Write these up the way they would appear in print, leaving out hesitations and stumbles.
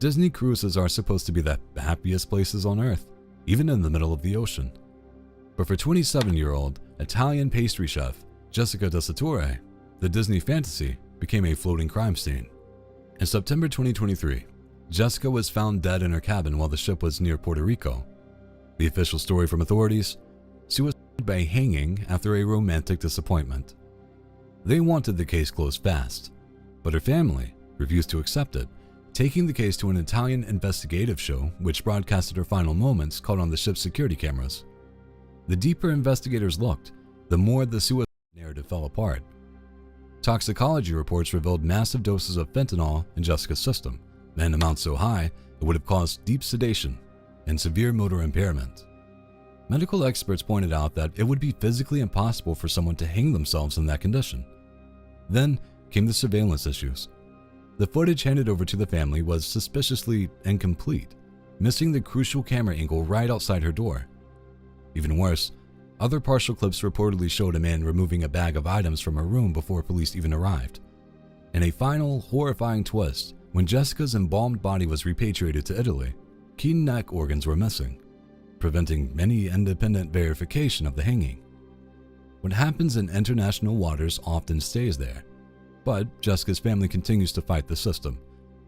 Disney cruises are supposed to be the happiest places on earth, even in the middle of the ocean. But for 27-year-old Italian pastry chef Jessica Del Sattore, the Disney fantasy became a floating crime scene. In September 2023, Jessica was found dead in her cabin while the ship was near Puerto Rico. The official story from authorities: suicide by hanging after a romantic disappointment. They wanted the case closed fast, but her family refused to accept it, taking the case to an Italian investigative show which broadcasted her final moments caught on the ship's security cameras. The deeper investigators looked, the more the suicide narrative fell apart. Toxicology reports revealed massive doses of fentanyl in Jessica's system, and amounts so high it would have caused deep sedation and severe motor impairment. Medical experts pointed out that it would be physically impossible for someone to hang themselves in that condition. Then came the surveillance issues. The footage handed over to the family was suspiciously incomplete, missing the crucial camera angle right outside her door. Even worse, other partial clips reportedly showed a man removing a bag of items from her room before police even arrived. In a final, horrifying twist, when Jessica's embalmed body was repatriated to Italy, key neck organs were missing, preventing any independent verification of the hanging. What happens in international waters often stays there, but Jessica's family continues to fight the system,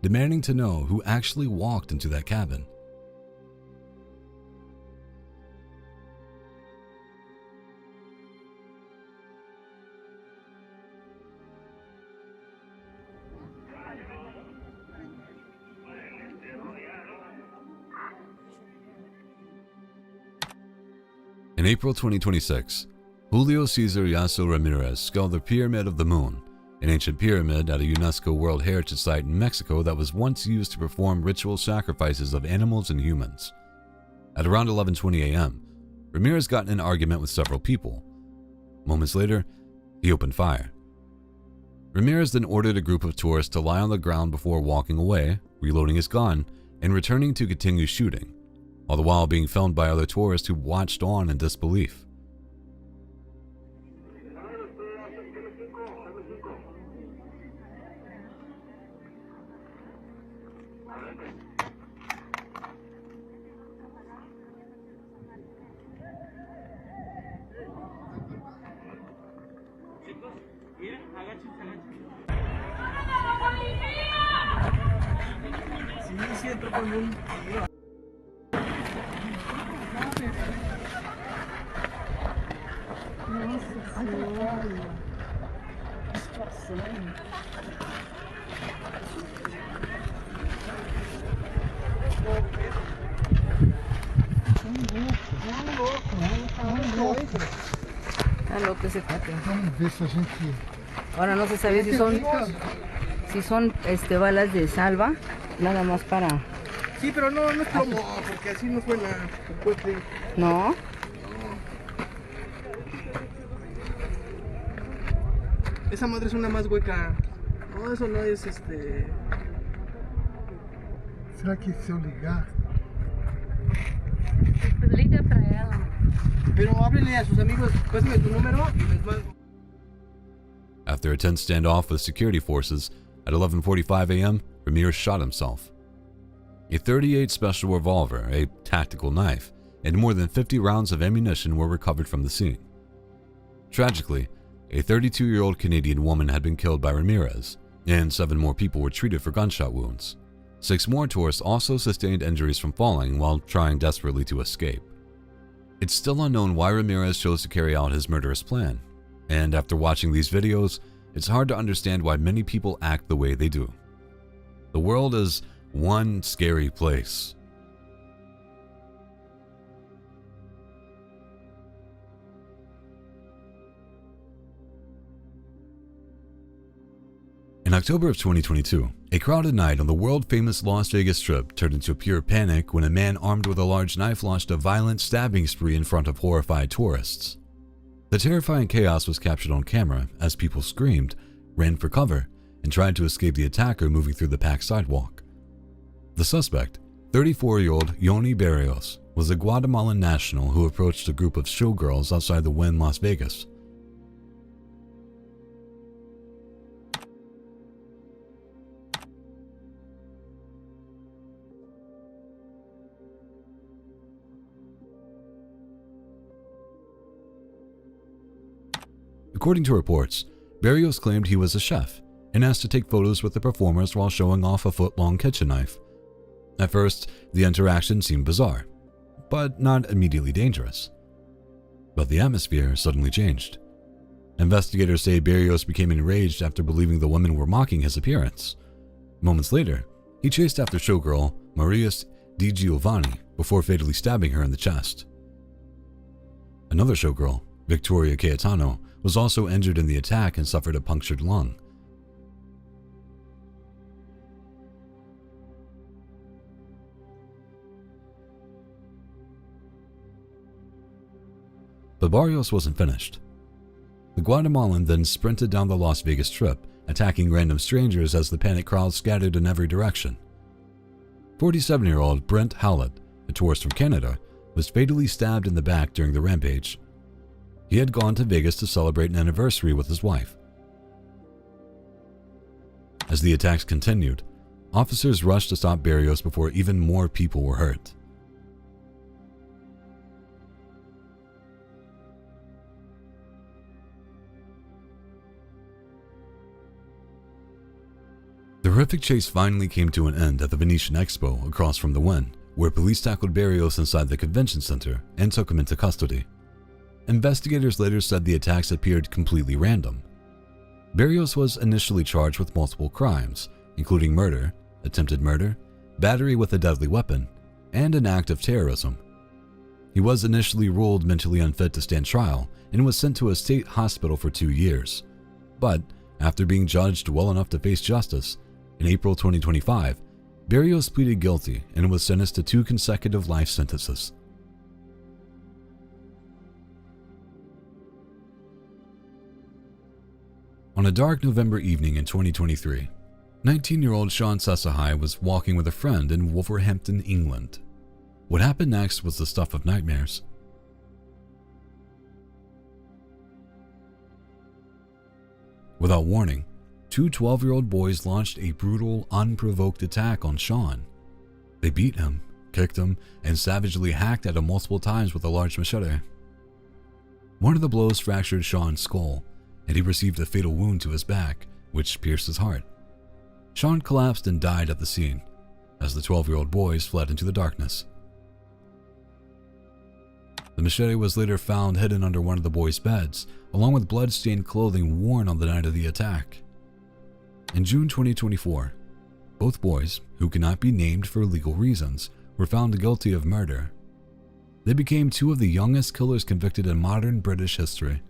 demanding to know who actually walked into that cabin. In April 2026, Julio Cesar Yasso Ramirez scaled the Pyramid of the Moon, an ancient pyramid at a UNESCO World Heritage Site in Mexico that was once used to perform ritual sacrifices of animals and humans. At around 11:20 a.m., Ramirez got in an argument with several people. Moments later, he opened fire. Ramirez then ordered a group of tourists to lie on the ground before walking away, reloading his gun, and returning to continue shooting, all the while being filmed by other tourists who watched on in disbelief. Tá louco esse cuate. Vamos ver se a gente... Ahora no se sabe si son balas de salva, nada más para... Sí, pero no es plomo, porque así no suena el cohete. No. Esa madre es una más hueca. No, eso no es Será que se eu ligar? Liga para ela. Pero háblenle a sus amigos, pásame tu número y les mando. After a tense standoff with security forces, at 11:45 a.m., Ramirez shot himself. A .38 special revolver, a tactical knife, and more than 50 rounds of ammunition were recovered from the scene. Tragically, a 32-year-old Canadian woman had been killed by Ramirez, and 7 more people were treated for gunshot wounds. 6 more tourists also sustained injuries from falling while trying desperately to escape. It's still unknown why Ramirez chose to carry out his murderous plan, and after watching these videos, it's hard to understand why many people act the way they do. The world is one scary place. In October of 2022, a crowded night on the world-famous Las Vegas Strip turned into pure panic when a man armed with a large knife launched a violent stabbing spree in front of horrified tourists. The terrifying chaos was captured on camera as people screamed, ran for cover, and tried to escape the attacker moving through the packed sidewalk. The suspect, 34-year-old Yoni Barrios, was a Guatemalan national who approached a group of showgirls outside the Wynn Las Vegas. According to reports, Barrios claimed he was a chef and asked to take photos with the performers while showing off a foot-long kitchen knife. At first, the interaction seemed bizarre, but not immediately dangerous. But the atmosphere suddenly changed. Investigators say Barrios became enraged after believing the women were mocking his appearance. Moments later, he chased after showgirl Maria Di Giovanni before fatally stabbing her in the chest. Another showgirl, Victoria Cayetano, was also injured in the attack and suffered a punctured lung. But Barrios wasn't finished. The Guatemalan then sprinted down the Las Vegas Strip, attacking random strangers as the panicked crowd scattered in every direction. 47-year-old Brent Howlett, a tourist from Canada, was fatally stabbed in the back during the rampage. He had gone to Vegas to celebrate an anniversary with his wife. As the attacks continued, officers rushed to stop Barrios before even more people were hurt. The horrific chase finally came to an end at the Venetian Expo across from the Wynn, where police tackled Barrios inside the convention center and took him into custody. Investigators later said the attacks appeared completely random. Barrios was initially charged with multiple crimes, including murder, attempted murder, battery with a deadly weapon, and an act of terrorism. He was initially ruled mentally unfit to stand trial and was sent to a state hospital for 2 years. But after being judged well enough to face justice, in April 2025, Barrios pleaded guilty and was sentenced to 2 consecutive life sentences. On a dark November evening in 2023, 19-year-old Sean Sessahai was walking with a friend in Wolverhampton, England. What happened next was the stuff of nightmares. Without warning, 2 12-year-old boys launched a brutal, unprovoked attack on Sean. They beat him, kicked him, and savagely hacked at him multiple times with a large machete. One of the blows fractured Sean's skull, and he received a fatal wound to his back, which pierced his heart. Sean collapsed and died at the scene, as the 12-year-old boys fled into the darkness. The machete was later found hidden under one of the boys' beds, along with blood-stained clothing worn on the night of the attack. In June 2024, both boys, who cannot be named for legal reasons, were found guilty of murder. They became 2 of the youngest killers convicted in modern British history.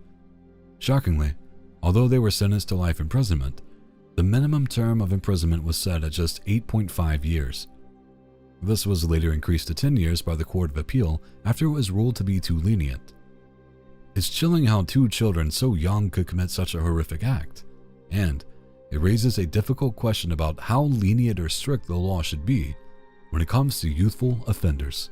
Shockingly, although they were sentenced to life imprisonment, the minimum term of imprisonment was set at just 8.5 years. This was later increased to 10 years by the Court of Appeal after it was ruled to be too lenient. It's chilling how 2 children so young could commit such a horrific act, and it raises a difficult question about how lenient or strict the law should be when it comes to youthful offenders.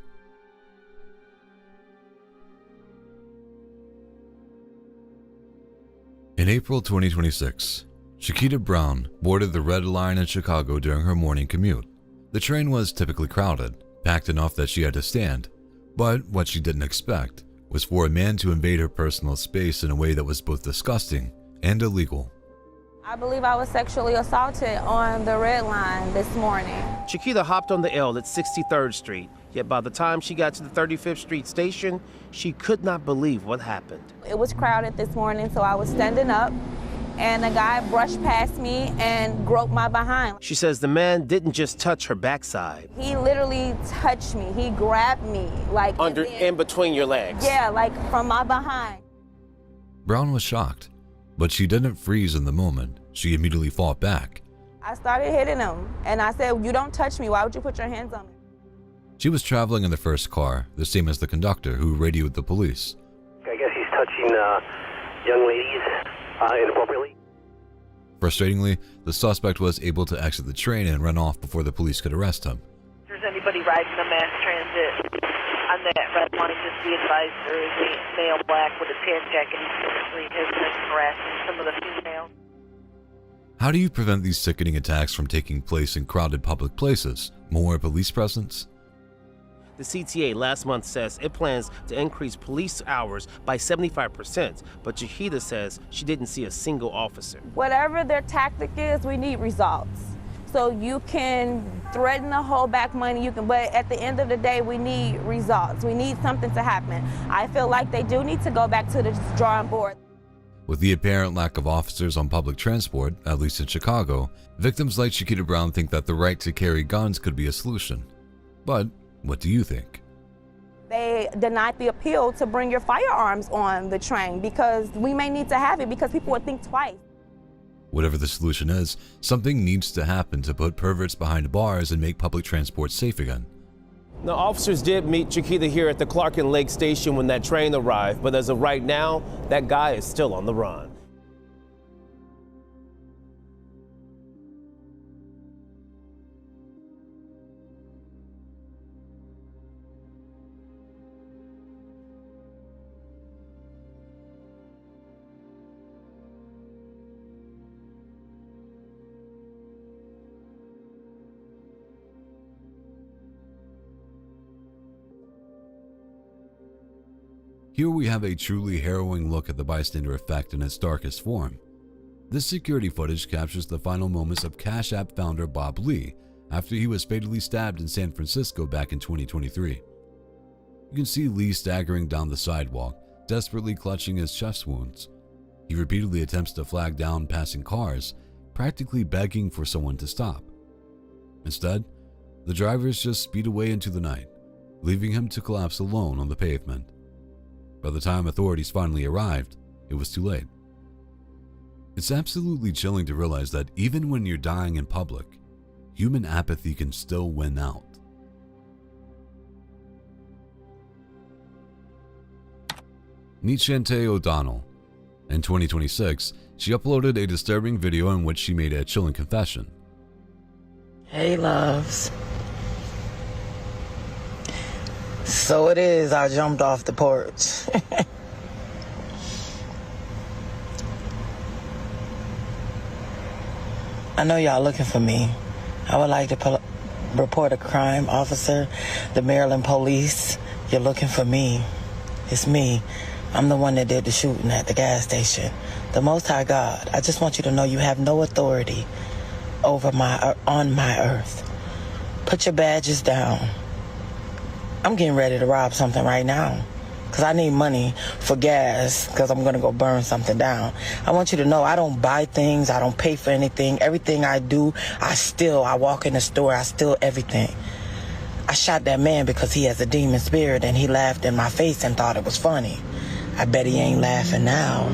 In April 2026, Shakita Brown boarded the Red Line in Chicago during her morning commute. The train was typically crowded, packed enough that she had to stand, but what she didn't expect was for a man to invade her personal space in a way that was both disgusting and illegal. I believe I was sexually assaulted on the Red Line this morning. Shakita hopped on the L at 63rd Street, yet by the time she got to the 35th Street station, she could not believe what happened. It was crowded this morning, so I was standing up, and a guy brushed past me and groped my behind. She says the man didn't just touch her backside. He literally touched me. He grabbed me, like In between your legs. Yeah, like from my behind. Brown was shocked, but she didn't freeze in the moment. She immediately fought back. I started hitting him, and I said, "You don't touch me. Why would you put your hands on me?" She was traveling in the first car, the same as the conductor who radioed the police. I guess he's touching young ladies inappropriately. Frustratingly, the suspect was able to exit the train and run off before the police could arrest him. If there's anybody riding the mass transit on that red line, just be advised there is a male black with a tan jacket. He currently has been harassing some of the females. How do you prevent these sickening attacks from taking place in crowded public places? More police presence? The CTA last month says it plans to increase police hours by 75%, but Jahida says she didn't see a single officer. Whatever their tactic is, we need results. So you can threaten to hold back money, but at the end of the day, we need results. We need something to happen. I feel like they do need to go back to the drawing board. With the apparent lack of officers on public transport, at least in Chicago, victims like Chiquita Brown think that the right to carry guns could be a solution. But what do you think? They denied the appeal to bring your firearms on the train because we may need to have it because people would think twice. Whatever the solution is, something needs to happen to put perverts behind bars and make public transport safe again. Now, officers did meet Chiquita here at the Clark and Lake station when that train arrived, but as of right now, that guy is still on the run. Here we have a truly harrowing look at the bystander effect in its darkest form. This security footage captures the final moments of Cash App founder Bob Lee after he was fatally stabbed in San Francisco back in 2023. You can see Lee staggering down the sidewalk, desperately clutching his chest wounds. He repeatedly attempts to flag down passing cars, practically begging for someone to stop. Instead, the drivers just speed away into the night, leaving him to collapse alone on the pavement. By the time authorities finally arrived, it was too late. It's absolutely chilling to realize that even when you're dying in public, human apathy can still win out. Meet Shantae O'Donnell. In 2026, she uploaded a disturbing video in which she made a chilling confession. Hey, loves. So it is, I jumped off the porch. I know y'all looking for me. I would like to report a crime, officer. The Maryland police, you're looking for me. It's me. I'm the one that did the shooting at the gas station. The Most High God, I just want you to know you have no authority on my earth. Put your badges down. I'm getting ready to rob something right now because I need money for gas because I'm going to go burn something down. I want you to know I don't buy things. I don't pay for anything. Everything I do, I steal. I walk in the store. I steal everything. I shot that man because he has a demon spirit and he laughed in my face and thought it was funny. I bet he ain't laughing now.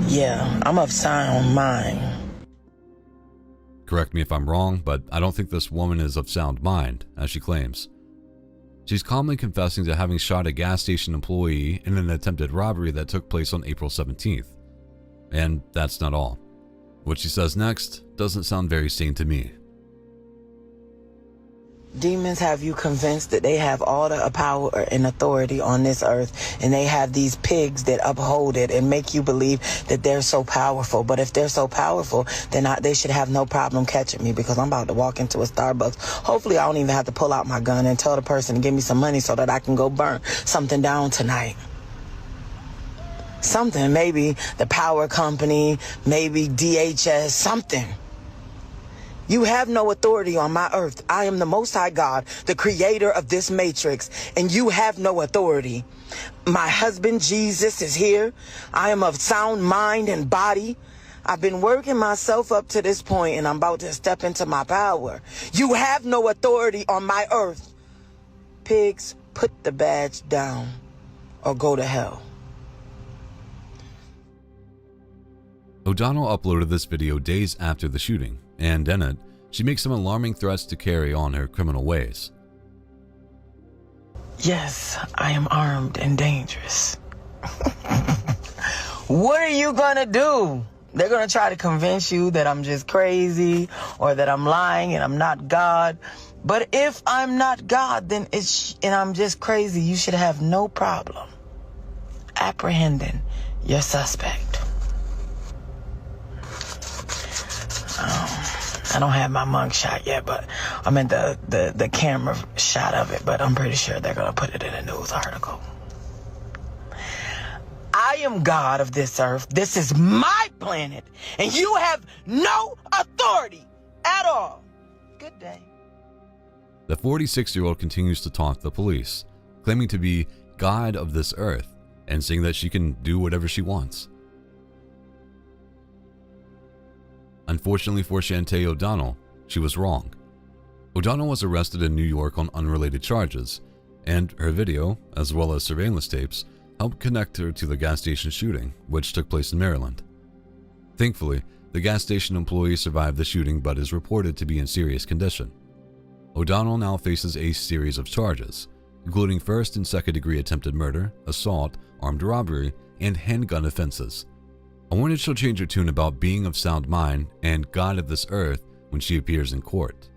Yeah, I'm of sound mind. Correct me if I'm wrong, but I don't think this woman is of sound mind, as she claims. She's calmly confessing to having shot a gas station employee in an attempted robbery that took place on April 17th. And that's not all. What she says next doesn't sound very sane to me. Demons have you convinced that they have all the power and authority on this earth, and they have these pigs that uphold it and make you believe that they're so powerful. But if they're so powerful, then they should have no problem catching me because I'm about to walk into a Starbucks. Hopefully I don't even have to pull out my gun and tell the person to give me some money so that I can go burn something down tonight. Something, maybe the power company, maybe DHS, something. You have no authority on my earth. I am the Most High God, the creator of this matrix, and you have no authority. My husband, Jesus, is here. I am of sound mind and body. I've been working myself up to this point, and I'm about to step into my power. You have no authority on my earth. Pigs, put the badge down or go to hell. O'Donnell uploaded this video days after the shooting, and in it, she makes some alarming threats to carry on her criminal ways. Yes, I am armed and dangerous. What are you gonna do? They're gonna try to convince you that I'm just crazy or that I'm lying and I'm not God. But if I'm not God, then and I'm just crazy, you should have no problem apprehending your suspect. I don't have my mug shot yet, but I'm in the camera shot of it, but I'm pretty sure they're going to put it in a news article. I am God of this earth. This is my planet, and you have no authority at all. Good day. The 46-year-old continues to taunt the police, claiming to be God of this earth and saying that she can do whatever she wants. Unfortunately for Shantae O'Donnell, she was wrong. O'Donnell was arrested in New York on unrelated charges, and her video, as well as surveillance tapes, helped connect her to the gas station shooting, which took place in Maryland. Thankfully, the gas station employee survived the shooting but is reported to be in serious condition. O'Donnell now faces a series of charges, including first and second-degree attempted murder, assault, armed robbery, and handgun offenses. I wanted she'll change her tune about being of sound mind and God of this earth when she appears in court.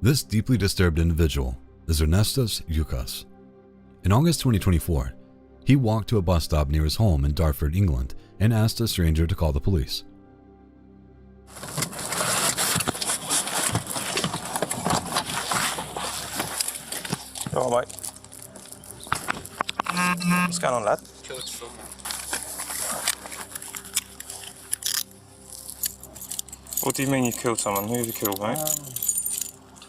This deeply disturbed individual is Ernestus Yukas. In August 2024, he walked to a bus stop near his home in Dartford, England, and asked a stranger to call the police. All right. What's going on, lad? What do you mean you killed someone? Who have you killed, mate?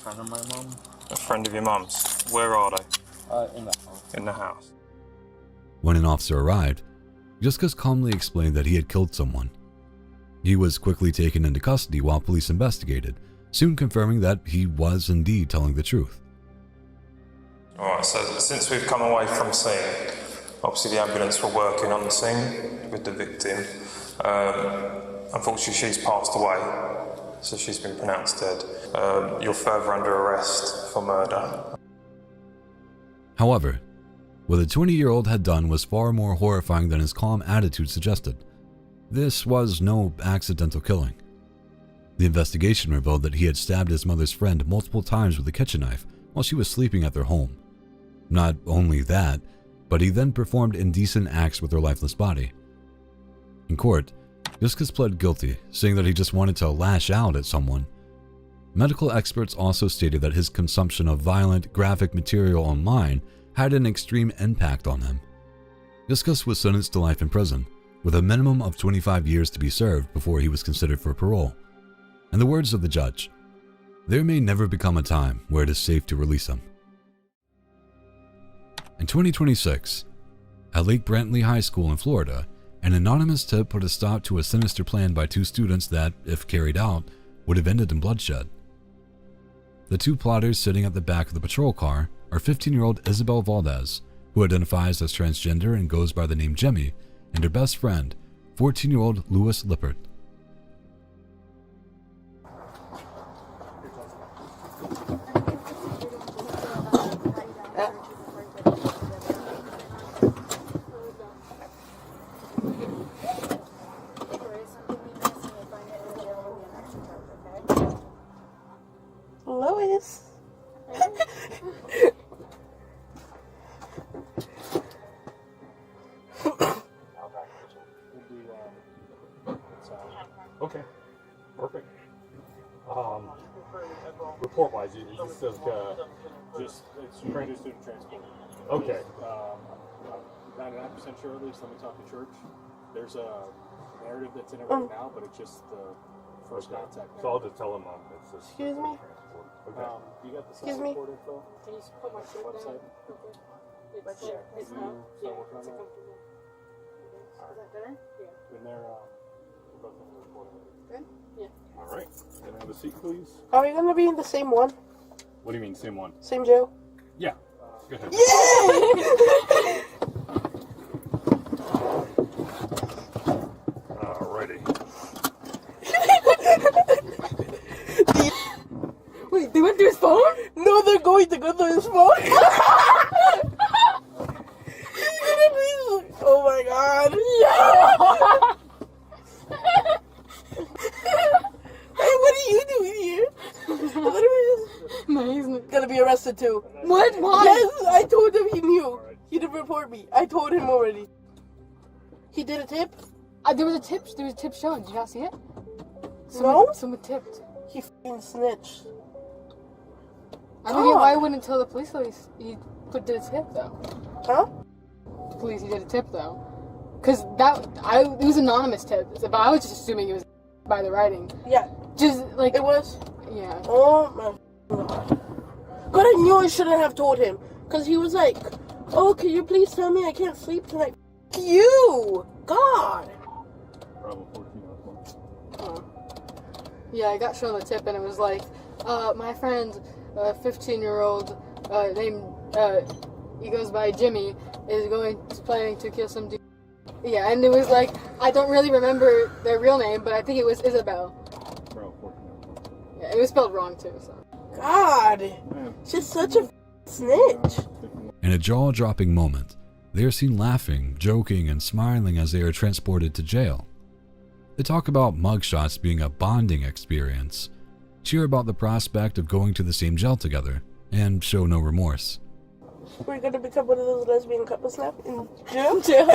Friend of my mom. A friend of your mum's. Where are they? In the house. In the house. When an officer arrived, Juskus calmly explained that he had killed someone. He was quickly taken into custody while police investigated, soon confirming that he was indeed telling the truth. Alright, so since we've come away from scene, obviously the ambulance were working on the scene with the victim. Unfortunately, she's passed away, so she's been pronounced dead. You're further under arrest for murder. However, what the 20-year-old had done was far more horrifying than his calm attitude suggested. This was no accidental killing. The investigation revealed that he had stabbed his mother's friend multiple times with a kitchen knife while she was sleeping at their home. Not only that, but he then performed indecent acts with her lifeless body. In court, Juskus pled guilty, saying that he just wanted to lash out at someone. Medical experts also stated that his consumption of violent, graphic material online had an extreme impact on him. Juskus was sentenced to life in prison, with a minimum of 25 years to be served before he was considered for parole. In the words of the judge, there may never become a time where it is safe to release him. In 2026, at Lake Brantley High School in Florida, an anonymous tip put a stop to a sinister plan by two students that, if carried out, would have ended in bloodshed. The two plotters sitting at the back of the patrol car are 15-year-old Isabel Valdez, who identifies as transgender and goes by the name Jemmy, and her best friend, 14-year-old Louis Lippert. Lois. Okay, perfect. Report-wise, it just says just it's trained student transport. Okay. 99% sure at least. Let me talk to church. There's a narrative that's in it right now, but it's just the first contact. So I'll just tell them it's just. Excuse me. Okay. You got the Excuse me. report info? Can you put my shirt Website? down? It's there. It's not. Start working on that? Is that better? Yeah. And they're we'll go through the report. Good? Yeah. All right. Can I have a seat, please? Are we gonna be in the same one? What do you mean, same one? Same jail? Yeah. Go ahead. Yay! Alrighty. Wait, they went through his phone? No, they're going to go through his phone. Oh my god. Yeah. Hey, what are you doing here? I thought it was just... No, he's gonna be arrested too. What? Why? Yes, I told him he knew. He didn't report me. I told him already. He did a tip? There was a tip showing. Did you not see it? Someone tipped. He f***ing snitched. I don't get why I wouldn't tell the police though. He did a tip though. Huh? The police, he did a tip though. Cause it was an anonymous tip, but I was just assuming it was by the writing. Yeah. Just like it was. Yeah. Oh my God. But I knew I shouldn't have told him, cause he was like, "Oh, can you please tell me I can't sleep tonight?" F*** you, God. Yeah, I got shown the tip, and it was like, my friend, 15-year-old named he goes by Jimmy, is planning to kill some dude. Yeah, and it was like, I don't really remember their real name, but I think it was Isabel. Yeah, it was spelled wrong too. So. God, she's such a snitch. In a jaw-dropping moment, they are seen laughing, joking, and smiling as they are transported to jail. They talk about mugshots being a bonding experience, cheer about the prospect of going to the same jail together, and show no remorse. We're gonna become one of those lesbian couples now in jail?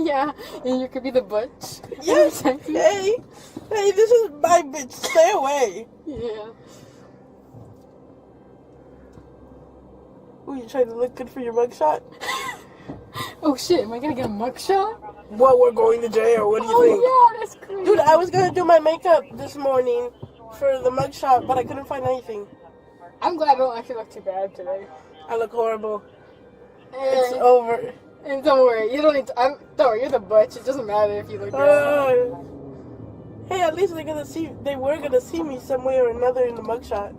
Yeah, and you could be the butch. Yes, hey, this is my bitch, stay away. Yeah. Were you trying to look good for your mugshot? Oh shit, am I gonna get a mugshot? Well, we're going to jail, what do you think? Oh yeah, that's crazy. Dude, I was gonna do my makeup this morning for the mugshot, but I couldn't find anything. I'm glad I don't actually look too bad today. I look horrible. It's over. And don't worry, you don't need to, don't worry, you're the butch, it doesn't matter if you look bad. Hey, at least they were gonna see me some way or another in the mugshot.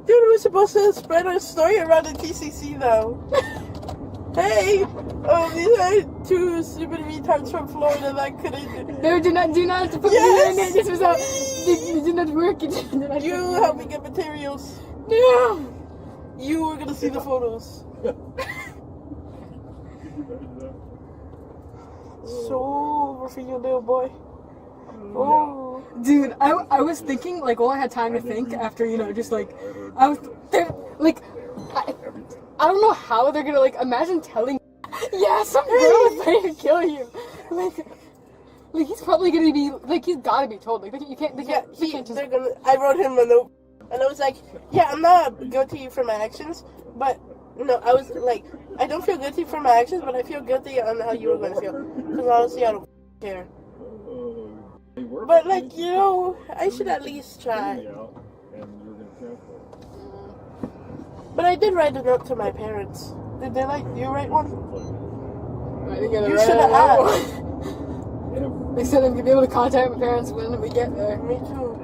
Dude, we were supposed to spread our story around the TCC though. Hey, these are two stupid retards from Florida that couldn't. No, do not have to put me in it. This was out. It did not work. You help me get materials. No. You were gonna see the photos. So over for you, little boy. Oh, dude, I was thinking like all I had time to think after just like I was like I don't know how they're gonna like imagine telling some girl is trying to kill you like he's probably gonna be like he's gotta be told like they can't just. They're gonna. I wrote him a note and I was like, yeah, I'm not guilty for my actions, but no, I was like, I don't feel guilty for my actions, but I feel guilty on how you were gonna feel because honestly I don't care. But like I should at least try. But I did write a note to my parents. Did they you write one? You should have asked. They said I'm gonna be able to contact my parents when we get there. Me too.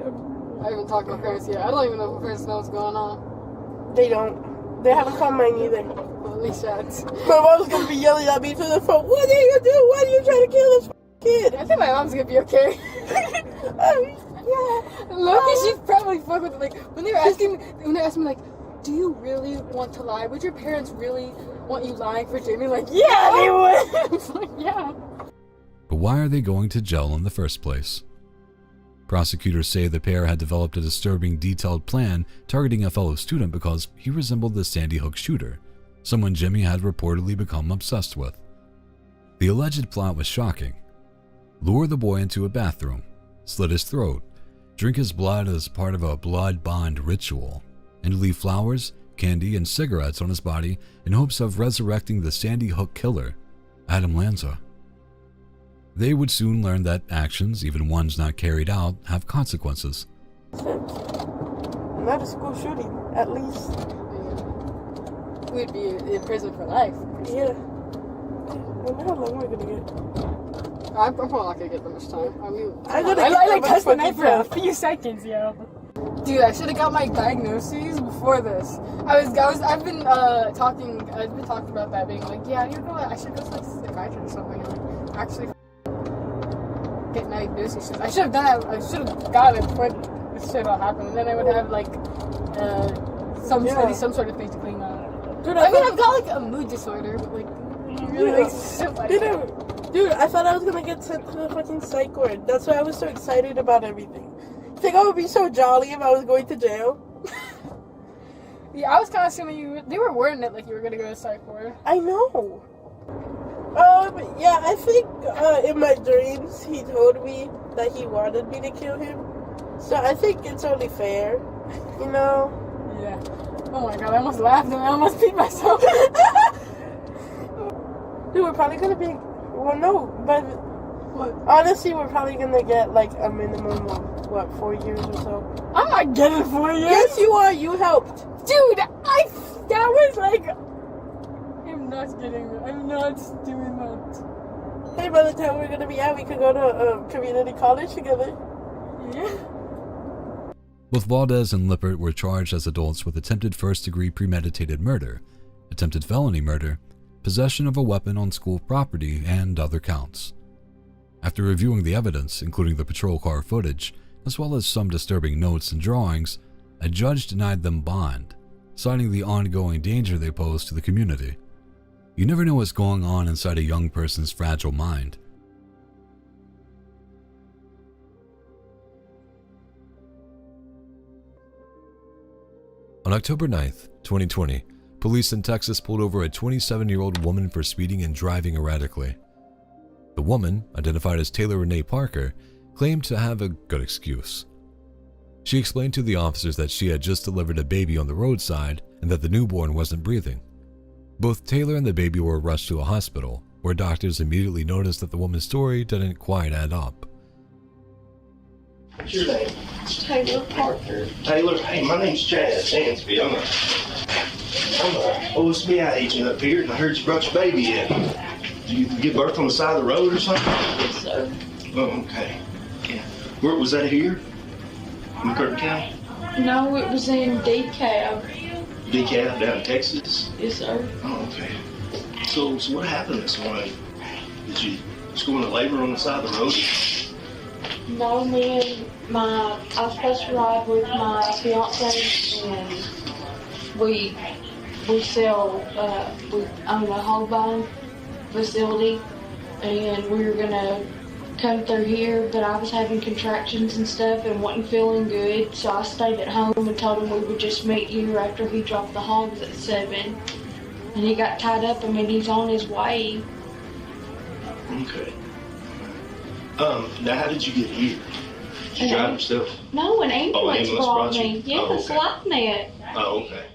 I haven't talked to my parents yet. I don't even know if my parents know what's going on. They don't. They haven't called mine either. Well, at least that's. My mom's gonna be yelling at me through the phone. What are you doing? Why are you trying to kill this kid? I think my mom's gonna be okay. Look, she's probably fuck with it. Like when they're asking me like, do you really want to lie? Would your parents really want you lying for Jamie? Like, yeah, they would. It's like, yeah. But why are they going to jail in the first place? Prosecutors say the pair had developed a disturbing, detailed plan targeting a fellow student because he resembled the Sandy Hook shooter, someone Jimmy had reportedly become obsessed with. The alleged plot was shocking. Lure the boy into a bathroom, slit his throat, drink his blood as part of a blood bond ritual, and leave flowers, candy, and cigarettes on his body in hopes of resurrecting the Sandy Hook killer, Adam Lanza. They would soon learn that actions, even ones not carried out, have consequences. Not a school shooting, at least. We'd be in prison for life. Yeah. I wonder how long we're gonna get. I'm probably not gonna get that much time. I touched the knife for a few seconds, Dude, I should have got my diagnoses before this. I've been talking about that, being like, yeah, I should go to like a psychiatrist or something, and like actually get diagnosis. I should have done that. I should have got it before this shit all happened, and then I would have like some sort of thing to clean up. Dude, I've got like a mood disorder, but like really like shit like that. Dude, I thought I was gonna get sent to the fucking psych ward. That's why I was so excited about everything. I think I would be so jolly if I was going to jail. Yeah, I was kind of assuming they were wording it like you were gonna go to psych ward. I know. Yeah, I think in my dreams he told me that he wanted me to kill him. So I think it's only fair, you know? Yeah. Oh my god, I almost laughed and I almost peed myself. Dude, we're probably gonna be... Well, no, but... Honestly, we're probably gonna get like a minimum of, what, 4 years or so? I'm not getting 4 years! Yes, you are! You helped! Dude, that was like... I'm not getting that. I'm not doing that. Hey, by the time we're gonna be out, we could go to community college together. Yeah. Both Valdez and Lippert were charged as adults with attempted first-degree premeditated murder, attempted felony murder, possession of a weapon on school property, and other counts. After reviewing the evidence, including the patrol car footage, as well as some disturbing notes and drawings, a judge denied them bond, citing the ongoing danger they pose to the community. You never know what's going on inside a young person's fragile mind. On October 9th, 2020, police in Texas pulled over a 27-year-old woman for speeding and driving erratically. The woman, identified as Taylor Renee Parker, claimed to have a good excuse. She explained to the officers that she had just delivered a baby on the roadside and that the newborn wasn't breathing. Both Taylor and the baby were rushed to a hospital, where doctors immediately noticed that the woman's story didn't quite add up. What's your name? Taylor Parker. Taylor, hey, my name's Chad Sansby. I'm a OSBI agent up here, and I heard you brought your baby in. Did you give birth on the side of the road or something? Yes, sir. Oh, okay. Yeah. Where was that here? In McCurtain County? No, it was in DeKalb. DeKalb, down in Texas? Yes, sir. Oh, okay. So what happened this morning? Did you just go into labor on the side of the road? No, I was supposed to ride with my fiance, and we own a hog buying facility, and we were gonna come through here, but I was having contractions and stuff and wasn't feeling good, so I stayed at home and told him we would just meet here after he dropped the hogs at 7, and he got tied up. I mean, he's on his way. Okay. Now how did you get here? Did you drive yourself? No, an ambulance brought me. You? Yes, like that. Oh, okay.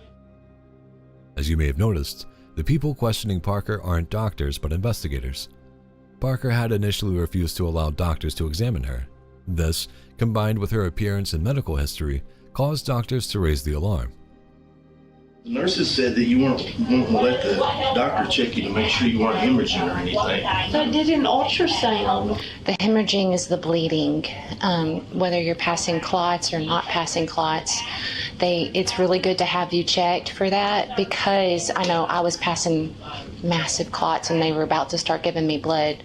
As you may have noticed, the people questioning Parker aren't doctors but investigators. Parker had initially refused to allow doctors to examine her. This, combined with her appearance and medical history, caused doctors to raise the alarm. The nurses said that you weren't going to let the doctor check you to make sure you weren't hemorrhaging or anything. They did an ultrasound. The hemorrhaging is the bleeding, whether you're passing clots or not passing clots. It's really good to have you checked for that, because I know I was passing massive clots and they were about to start giving me blood.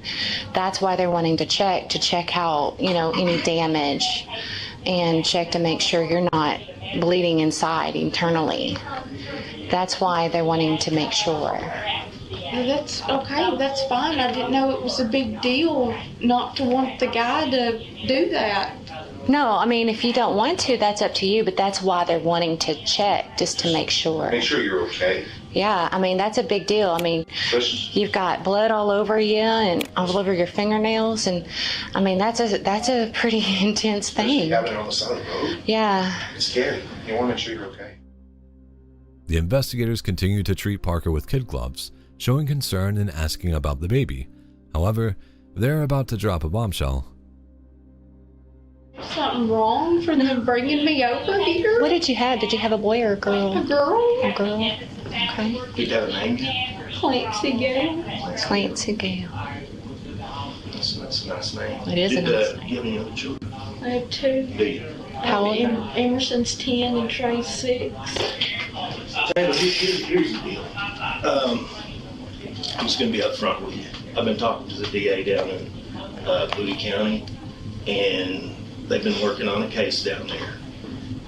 That's why they're wanting to check out, any damage, and check to make sure you're not bleeding inside internally. That's why they're wanting to make sure. Well, that's okay, that's fine. I didn't know it was a big deal not to want the guy to do that. No, I mean, if you don't want to, that's up to you, but that's why they're wanting to check, just to make sure. Make sure you're okay. Yeah, I mean, that's a big deal. I mean, you've got blood all over you and all over your fingernails, and I mean, that's a pretty intense thing. Happening on the side of the road? Yeah. It's scary. You want to make sure you're okay. The investigators continued to treat Parker with kid gloves, showing concern and asking about the baby. However, they're about to drop a bombshell. Something wrong for them bringing me over here? What did you have? Did you have a boy or a girl? A girl. A girl. Okay. Did you have a name? Clancy Gale. Clancy Gale. That's a nice name. It is a nice name. Do you have any other children? I have 2. Do you? How old? Emerson's 10 and Trey's 6. Taylor, here's the deal. I'm just going to be up front with you. I've been talking to the DA down in Bowie County, and they've been working on a case down there.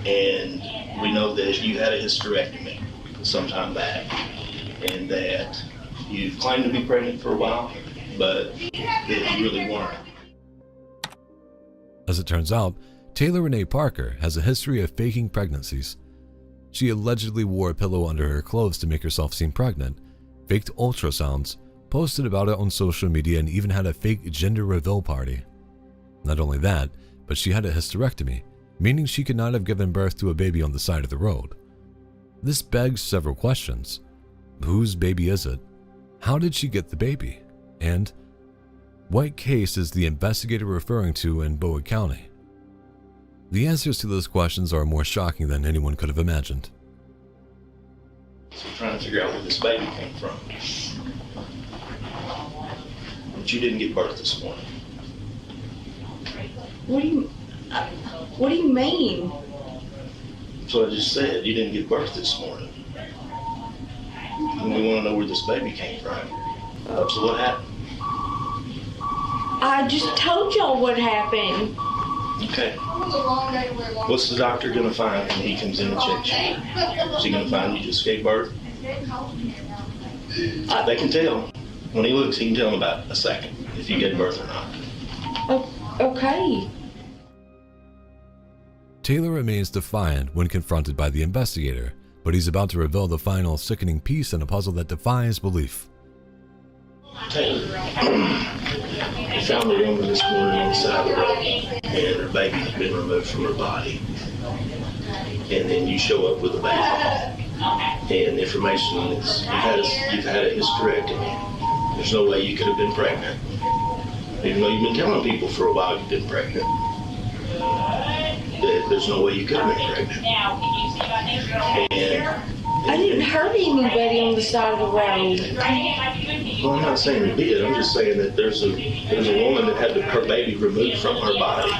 And we know that you had a hysterectomy some time back, and that you've claimed to be pregnant for a while, but that you really weren't. As it turns out, Taylor Renee Parker has a history of faking pregnancies. She allegedly wore a pillow under her clothes to make herself seem pregnant, faked ultrasounds, posted about it on social media, and even had a fake gender reveal party. Not only that, but she had a hysterectomy, meaning she could not have given birth to a baby on the side of the road. This begs several questions. Whose baby is it? How did she get the baby? And what case is the investigator referring to in Bowie County? The answers to those questions are more shocking than anyone could have imagined. So we're trying to figure out where this baby came from. But you didn't give birth this morning. What do you mean? That's what I just said. You didn't give birth this morning. And we want to know where this baby came from. So what happened? I just told y'all what happened. Okay. What's the doctor going to find when he comes in and checks you? Is he going to find you just gave birth? They can tell. When he looks, he can tell in about a second if you gave birth or not. Okay. Taylor remains defiant when confronted by the investigator, but he's about to reveal the final sickening piece in a puzzle that defies belief. Taylor, you found a woman this morning on the side of the road, and her baby has been removed from her body. And then you show up with a baby. And the information is you've had a hysterectomy. There's no way you could have been pregnant. Even though you've been telling people for a while you've been pregnant. There's no way you could have been pregnant. And I didn't hurt anybody on the side of the road. well, I'm not saying you did. I'm just saying that there's a woman that had her baby removed from her body.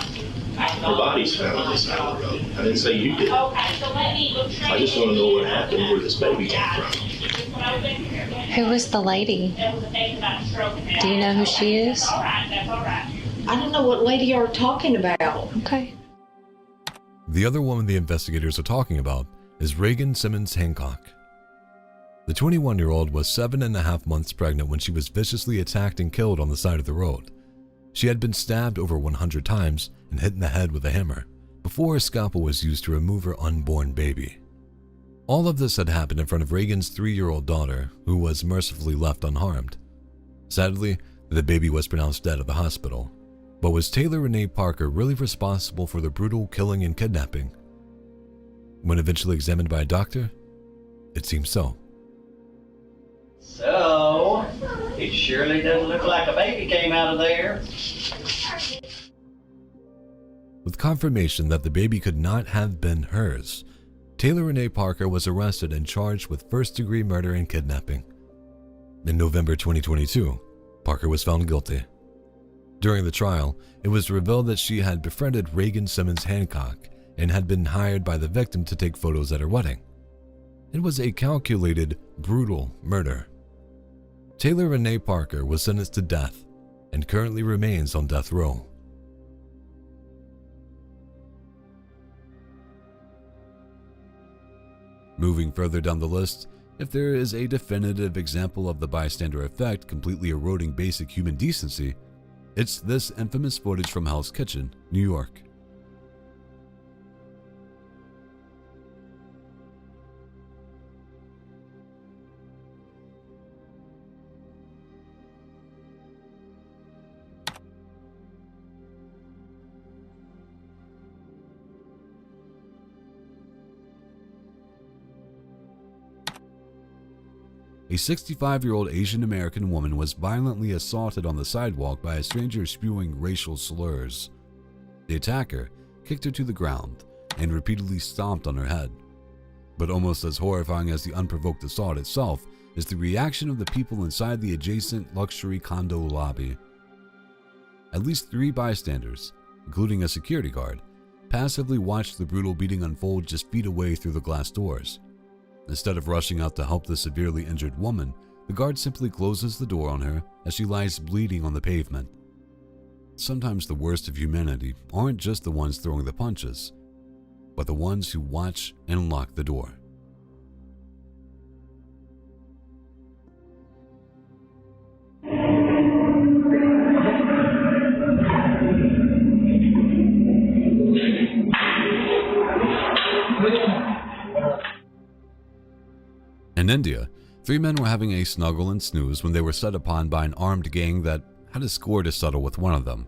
Her body's found on the side of the road. I didn't say you did. I just want to know what happened, where this baby came from. Who was the lady? Do you know who she is? I don't know what lady you're talking about. Okay. The other woman the investigators are talking about is Reagan Simmons Hancock. The 21-year-old was 7.5 months pregnant when she was viciously attacked and killed on the side of the road. She had been stabbed over 100 times and hit in the head with a hammer before a scalpel was used to remove her unborn baby. All of this had happened in front of Reagan's 3-year-old daughter, who was mercifully left unharmed. Sadly, the baby was pronounced dead at the hospital. But was Taylor Renee Parker really responsible for the brutal killing and kidnapping? When eventually examined by a doctor, it seems so. So, it surely doesn't look like a baby came out of there. With confirmation that the baby could not have been hers, Taylor Renee Parker was arrested and charged with first-degree murder and kidnapping. In November 2022, Parker was found guilty. During the trial, it was revealed that she had befriended Reagan Simmons Hancock and had been hired by the victim to take photos at her wedding. It was a calculated, brutal murder. Taylor Renee Parker was sentenced to death and currently remains on death row. Moving further down the list, if there is a definitive example of the bystander effect completely eroding basic human decency, it's this infamous footage from Hell's Kitchen, New York. A 65-year-old Asian American woman was violently assaulted on the sidewalk by a stranger spewing racial slurs. The attacker kicked her to the ground and repeatedly stomped on her head. But almost as horrifying as the unprovoked assault itself is the reaction of the people inside the adjacent luxury condo lobby. At least 3 bystanders, including a security guard, passively watched the brutal beating unfold just feet away through the glass doors. Instead of rushing out to help the severely injured woman, the guard simply closes the door on her as she lies bleeding on the pavement. Sometimes the worst of humanity aren't just the ones throwing the punches, but the ones who watch and lock the door. In India, 3 men were having a snuggle and snooze when they were set upon by an armed gang that had a score to settle with one of them.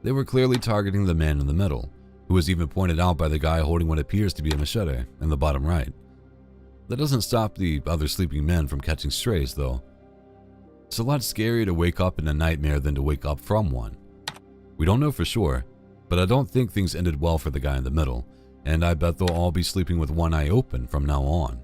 They were clearly targeting the man in the middle, who was even pointed out by the guy holding what appears to be a machete in the bottom right. That doesn't stop the other sleeping men from catching strays, though. It's a lot scarier to wake up in a nightmare than to wake up from one. We don't know for sure, but I don't think things ended well for the guy in the middle, and I bet they'll all be sleeping with one eye open from now on.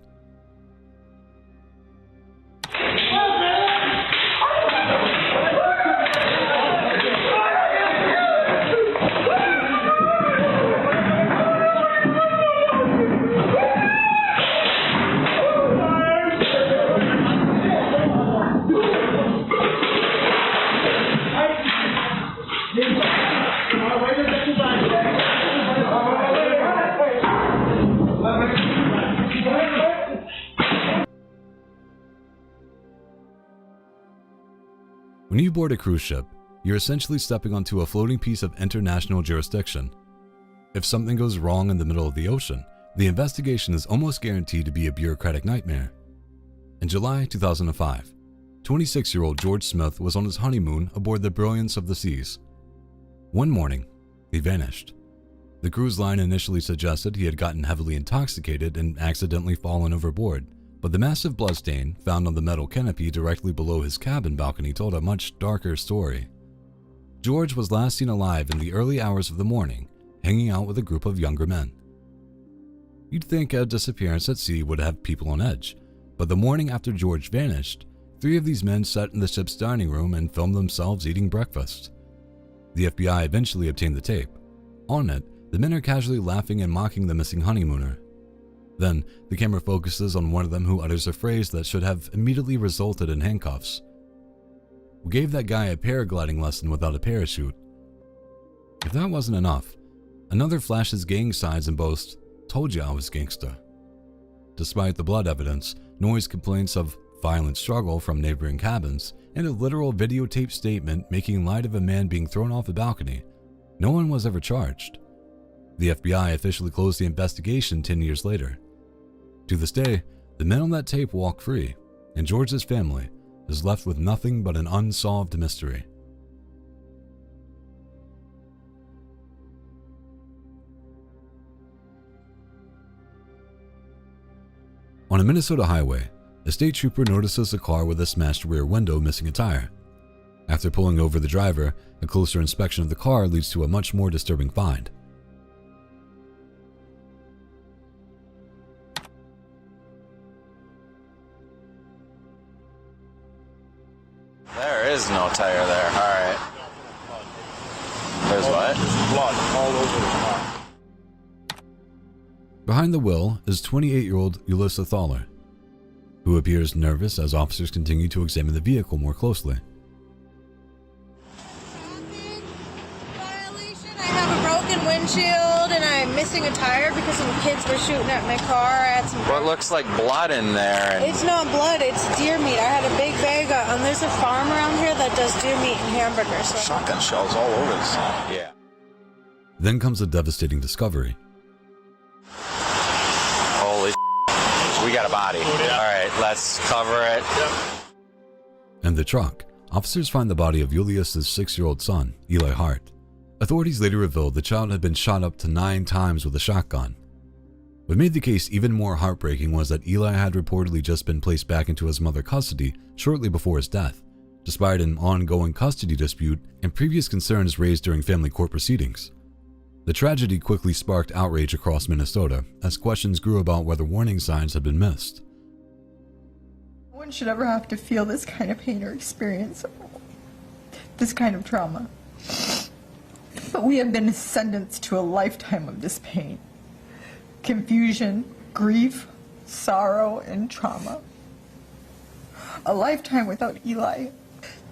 When you board a cruise ship, you're essentially stepping onto a floating piece of international jurisdiction. If something goes wrong in the middle of the ocean, the investigation is almost guaranteed to be a bureaucratic nightmare. In July 2005, 26-year-old George Smith was on his honeymoon aboard the Brilliance of the Seas. One morning, he vanished. The cruise line initially suggested he had gotten heavily intoxicated and accidentally fallen overboard, but the massive bloodstain found on the metal canopy directly below his cabin balcony told a much darker story. George was last seen alive in the early hours of the morning, hanging out with a group of younger men. You'd think a disappearance at sea would have people on edge, but the morning after George vanished, 3 of these men sat in the ship's dining room and filmed themselves eating breakfast. The FBI eventually obtained the tape. On it, the men are casually laughing and mocking the missing honeymooner. Then, the camera focuses on one of them who utters a phrase that should have immediately resulted in handcuffs. "We gave that guy a paragliding lesson without a parachute." If that wasn't enough, another flashes gang signs and boasts, "Told you I was gangsta." Despite the blood evidence, noise complaints of violent struggle from neighboring cabins, and a literal videotape statement making light of a man being thrown off a balcony, no one was ever charged. The FBI officially closed the investigation 10 years later. To this day, the men on that tape walk free, and George's family is left with nothing but an unsolved mystery. On a Minnesota highway, a state trooper notices a car with a smashed rear window missing a tire. After pulling over the driver, a closer inspection of the car leads to a much more disturbing find. There is no tire there. All right. There's what? There's blood all over the car. Behind the wheel is 28-year-old Ulissa Thaler, who appears nervous as officers continue to examine the vehicle more closely. I have a broken windshield and I'm missing a tire because some kids were shooting at my car. I had some. What looks like blood in there? It's not blood, it's deer meat. I had a big bag and there's a farm around here that does deer meat and hamburgers. So. Shotgun shells all over this. Yeah. Then comes a devastating discovery. Holy we got a body. All right, let's cover it. In the truck, officers find the body of Julius's 6-year-old son, Eli Hart. Authorities later revealed the child had been shot up to 9 times with a shotgun. What made the case even more heartbreaking was that Eli had reportedly just been placed back into his mother's custody shortly before his death, despite an ongoing custody dispute and previous concerns raised during family court proceedings. The tragedy quickly sparked outrage across Minnesota as questions grew about whether warning signs had been missed. No one should ever have to feel this kind of pain or experience this kind of trauma. But we have been sentenced to a lifetime of this pain, confusion, grief, sorrow, and trauma. A lifetime without Eli.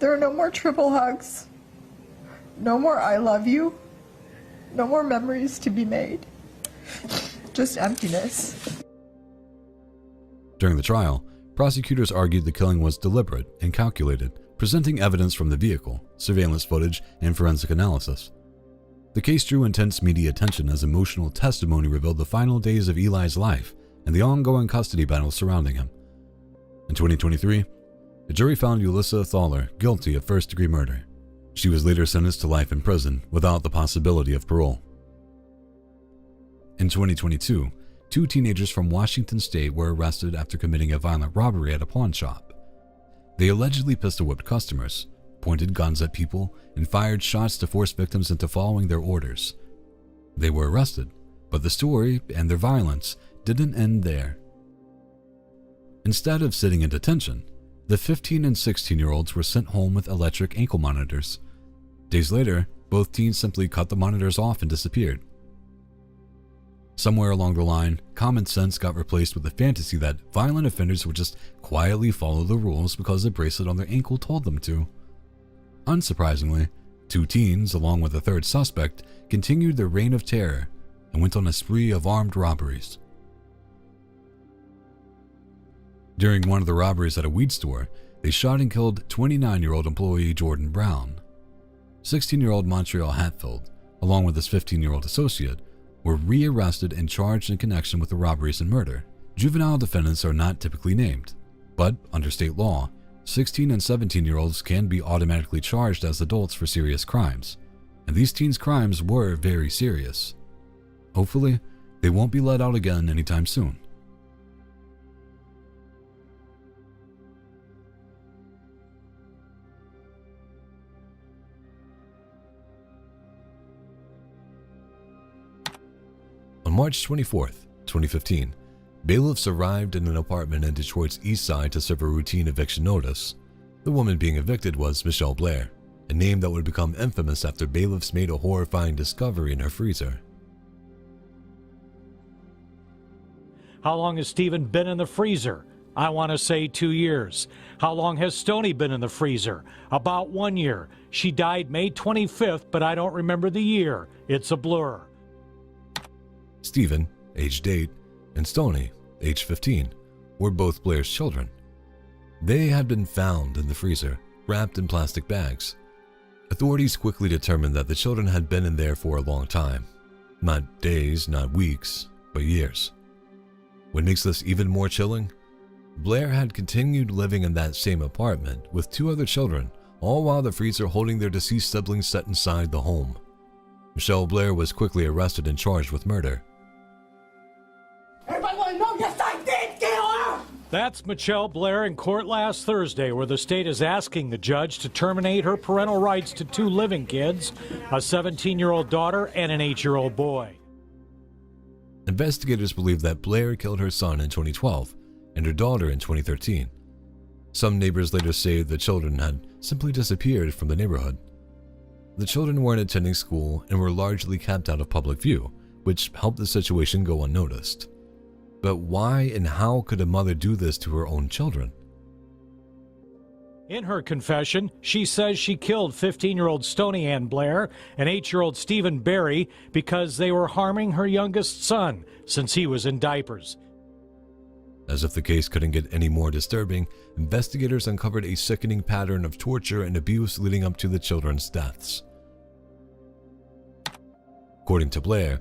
There are no more triple hugs, no more I love you, no more memories to be made, just emptiness. During the trial, prosecutors argued the killing was deliberate and calculated, presenting evidence from the vehicle, surveillance footage, and forensic analysis. The case drew intense media attention as emotional testimony revealed the final days of Eli's life and the ongoing custody battle surrounding him. In 2023, a jury found Yulissa Thaler guilty of first-degree murder. She was later sentenced to life in prison without the possibility of parole. In 2022, 2 teenagers from Washington State were arrested after committing a violent robbery at a pawn shop. They allegedly pistol-whipped customers, pointed guns at people, and fired shots to force victims into following their orders. They were arrested, but the story and their violence didn't end there. Instead of sitting in detention, the 15 and 16-year-olds were sent home with electric ankle monitors. Days later, both teens simply cut the monitors off and disappeared. Somewhere along the line, common sense got replaced with the fantasy that violent offenders would just quietly follow the rules because the bracelet on their ankle told them to. Unsurprisingly, 2 teens, along with a third suspect, continued their reign of terror and went on a spree of armed robberies. During one of the robberies at a weed store, they shot and killed 29-year-old employee Jordan Brown. 16-year-old Montreal Hatfield, along with his 15-year-old associate, were re-arrested and charged in connection with the robberies and murder. Juvenile defendants are not typically named, but under state law, 16 and 17-year-olds can be automatically charged as adults for serious crimes, and these teens' crimes were very serious. Hopefully, they won't be let out again anytime soon. On March 24, 2015, bailiffs arrived in an apartment in Detroit's east side to serve a routine eviction notice. The woman being evicted was Michelle Blair, a name that would become infamous after bailiffs made a horrifying discovery in her freezer. How long has Stephen been in the freezer? I want to say 2 years. How long has Stoney been in the freezer? About 1 year. She died May 25th, but I don't remember the year. It's a blur. Stephen, aged 8, and Stoney, aged 15, were both Blair's children. They had been found in the freezer, wrapped in plastic bags. Authorities quickly determined that the children had been in there for a long time. Not days, not weeks, but years. What makes this even more chilling? Blair had continued living in that same apartment with 2 other children, all while the freezer holding their deceased siblings sat inside the home. Michelle Blair was quickly arrested and charged with murder. Everybody want to know? Yes, I did kill her! That's Michelle Blair in court last Thursday, where the state is asking the judge to terminate her parental rights to 2 living kids, a 17-year-old daughter and an 8-year-old boy. Investigators believe that Blair killed her son in 2012 and her daughter in 2013. Some neighbors later say the children had simply disappeared from the neighborhood. The children weren't attending school and were largely kept out of public view, which helped the situation go unnoticed. But why and how could a mother do this to her own children? In her confession, she says she killed 15-year-old Stoney Ann Blair and 8-year-old Stephen Barry because they were harming her youngest son since he was in diapers. As if the case couldn't get any more disturbing, investigators uncovered a sickening pattern of torture and abuse leading up to the children's deaths. According to Blair,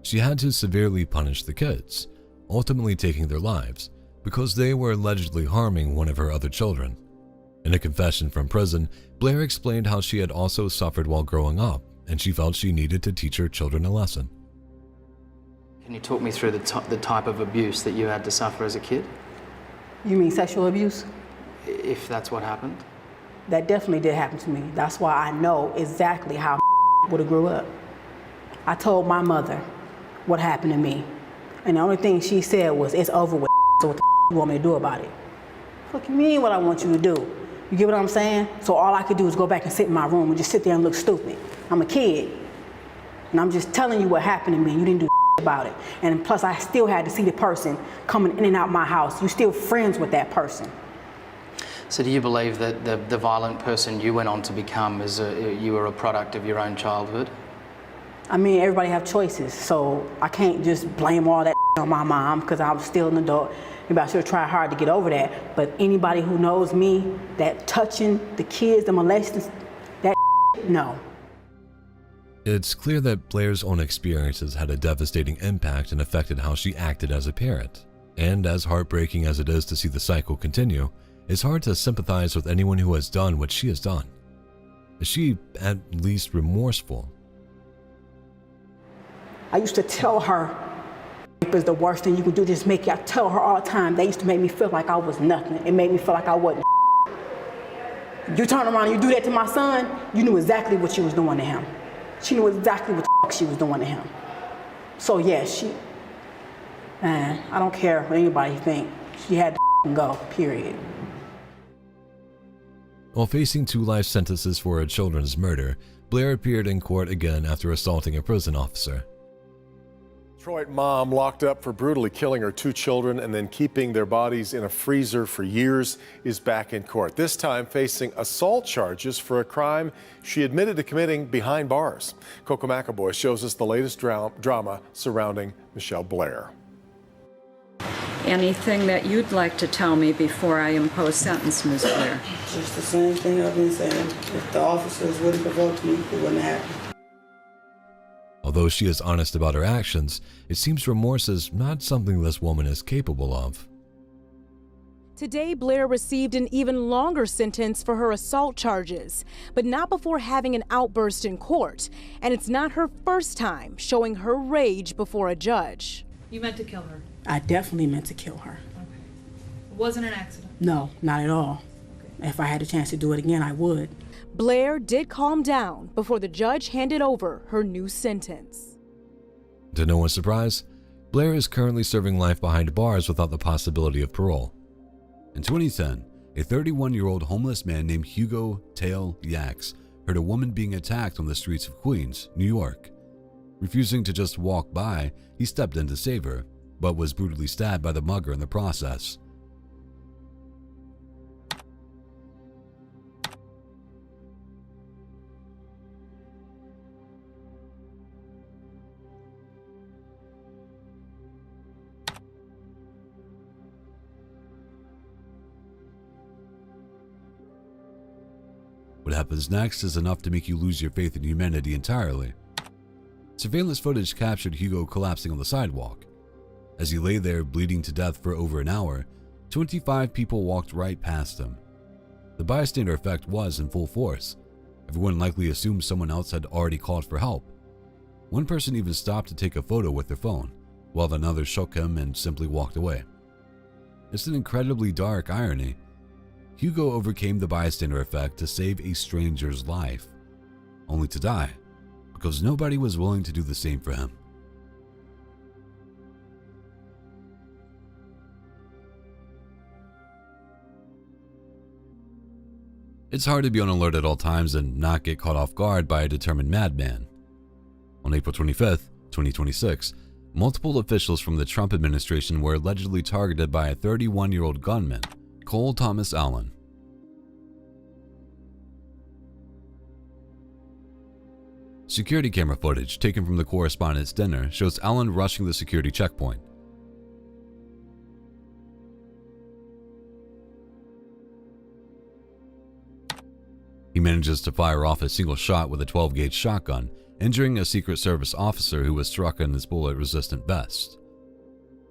she had to severely punish the kids, ultimately taking their lives because they were allegedly harming one of her other children. In a confession from prison, Blair explained how she had also suffered while growing up, and she felt she needed to teach her children a lesson. Can you talk me through the type of abuse that you had to suffer as a kid? You mean sexual abuse? If that's what happened? That definitely did happen to me. That's why I know exactly how would have grew up. I told my mother what happened to me, and the only thing she said was, "It's over with, so what the you want me to do about it?" What do you mean what I want you to do? You get what I'm saying? So all I could do is go back and sit in my room and just sit there and look stupid. I'm a kid, and I'm just telling you what happened to me. You didn't do about it. And plus, I still had to see the person coming in and out my house. You're still friends with that person. So do you believe that the violent person you went on to become you were a product of your own childhood? I mean, everybody have choices, so I can't just blame all that on my mom because I was still an adult. Maybe I should have tried hard to get over that. But anybody who knows me, that touching the kids, the molesting, that no. It's clear that Blair's own experiences had a devastating impact and affected how she acted as a parent. And as heartbreaking as it is to see the cycle continue, it's hard to sympathize with anyone who has done what she has done. Is she at least remorseful? I used to tell her, rape is the worst thing you can do. Just I tell her all the time. They used to make me feel like I was nothing. It made me feel like I wasn't. You turn around and you do that to my son, you knew exactly what you was doing to him. She knew exactly what the she was doing to him. So yeah, I don't care what anybody think. She had to go, period. While facing 2 life sentences for a children's murder, Blair appeared in court again after assaulting a prison officer. Detroit mom locked up for brutally killing her 2 children and then keeping their bodies in a freezer for years is back in court, this time facing assault charges for a crime she admitted to committing behind bars. Coco McAvoy shows us the latest drama surrounding Michelle Blair. Anything that you'd like to tell me before I impose sentence, Ms. Blair? Just the same thing I've been saying. If the officers wouldn't provoke me, it wouldn't happen. Although she is honest about her actions, it seems remorse is not something this woman is capable of. Today, Blair received an even longer sentence for her assault charges, but not before having an outburst in court. And it's not her first time showing her rage before a judge. You meant to kill her? I definitely meant to kill her. Okay. It wasn't an accident? No, not at all. Okay. If I had a chance to do it again, I would. Blair did calm down before the judge handed over her new sentence. To no one's surprise, Blair is currently serving life behind bars without the possibility of parole. In 2010, a 31-year-old homeless man named Hugo Tail Yax heard a woman being attacked on the streets of Queens, New York. Refusing to just walk by, he stepped in to save her, but was brutally stabbed by the mugger in the process. What happens next is enough to make you lose your faith in humanity entirely. Surveillance footage captured Hugo collapsing on the sidewalk. As he lay there bleeding to death for over an hour, 25 people walked right past him. The bystander effect was in full force. Everyone likely assumed someone else had already called for help. One person even stopped to take a photo with their phone, while another shook him and simply walked away. It's an incredibly dark irony. Hugo overcame the bystander effect to save a stranger's life, only to die, because nobody was willing to do the same for him. It's hard to be on alert at all times and not get caught off guard by a determined madman. On April 25th, 2026, multiple officials from the Trump administration were allegedly targeted by a 31-year-old gunman, Cole Thomas Allen. Security camera footage taken from the correspondence dinner shows Allen rushing the security checkpoint. He manages to fire off a single shot with a 12-gauge shotgun, injuring a Secret Service officer who was struck in his bullet-resistant vest.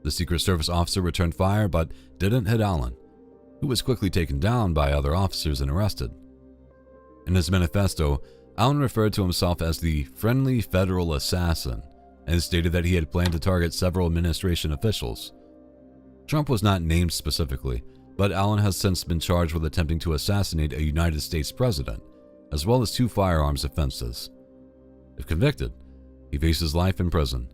The Secret Service officer returned fire but didn't hit Allen, who was quickly taken down by other officers and arrested. In his manifesto, Allen referred to himself as the friendly federal assassin and stated that he had planned to target several administration officials. Trump was not named specifically, but Allen has since been charged with attempting to assassinate a United States president, as well as 2 firearms offenses. If convicted, he faces life in prison.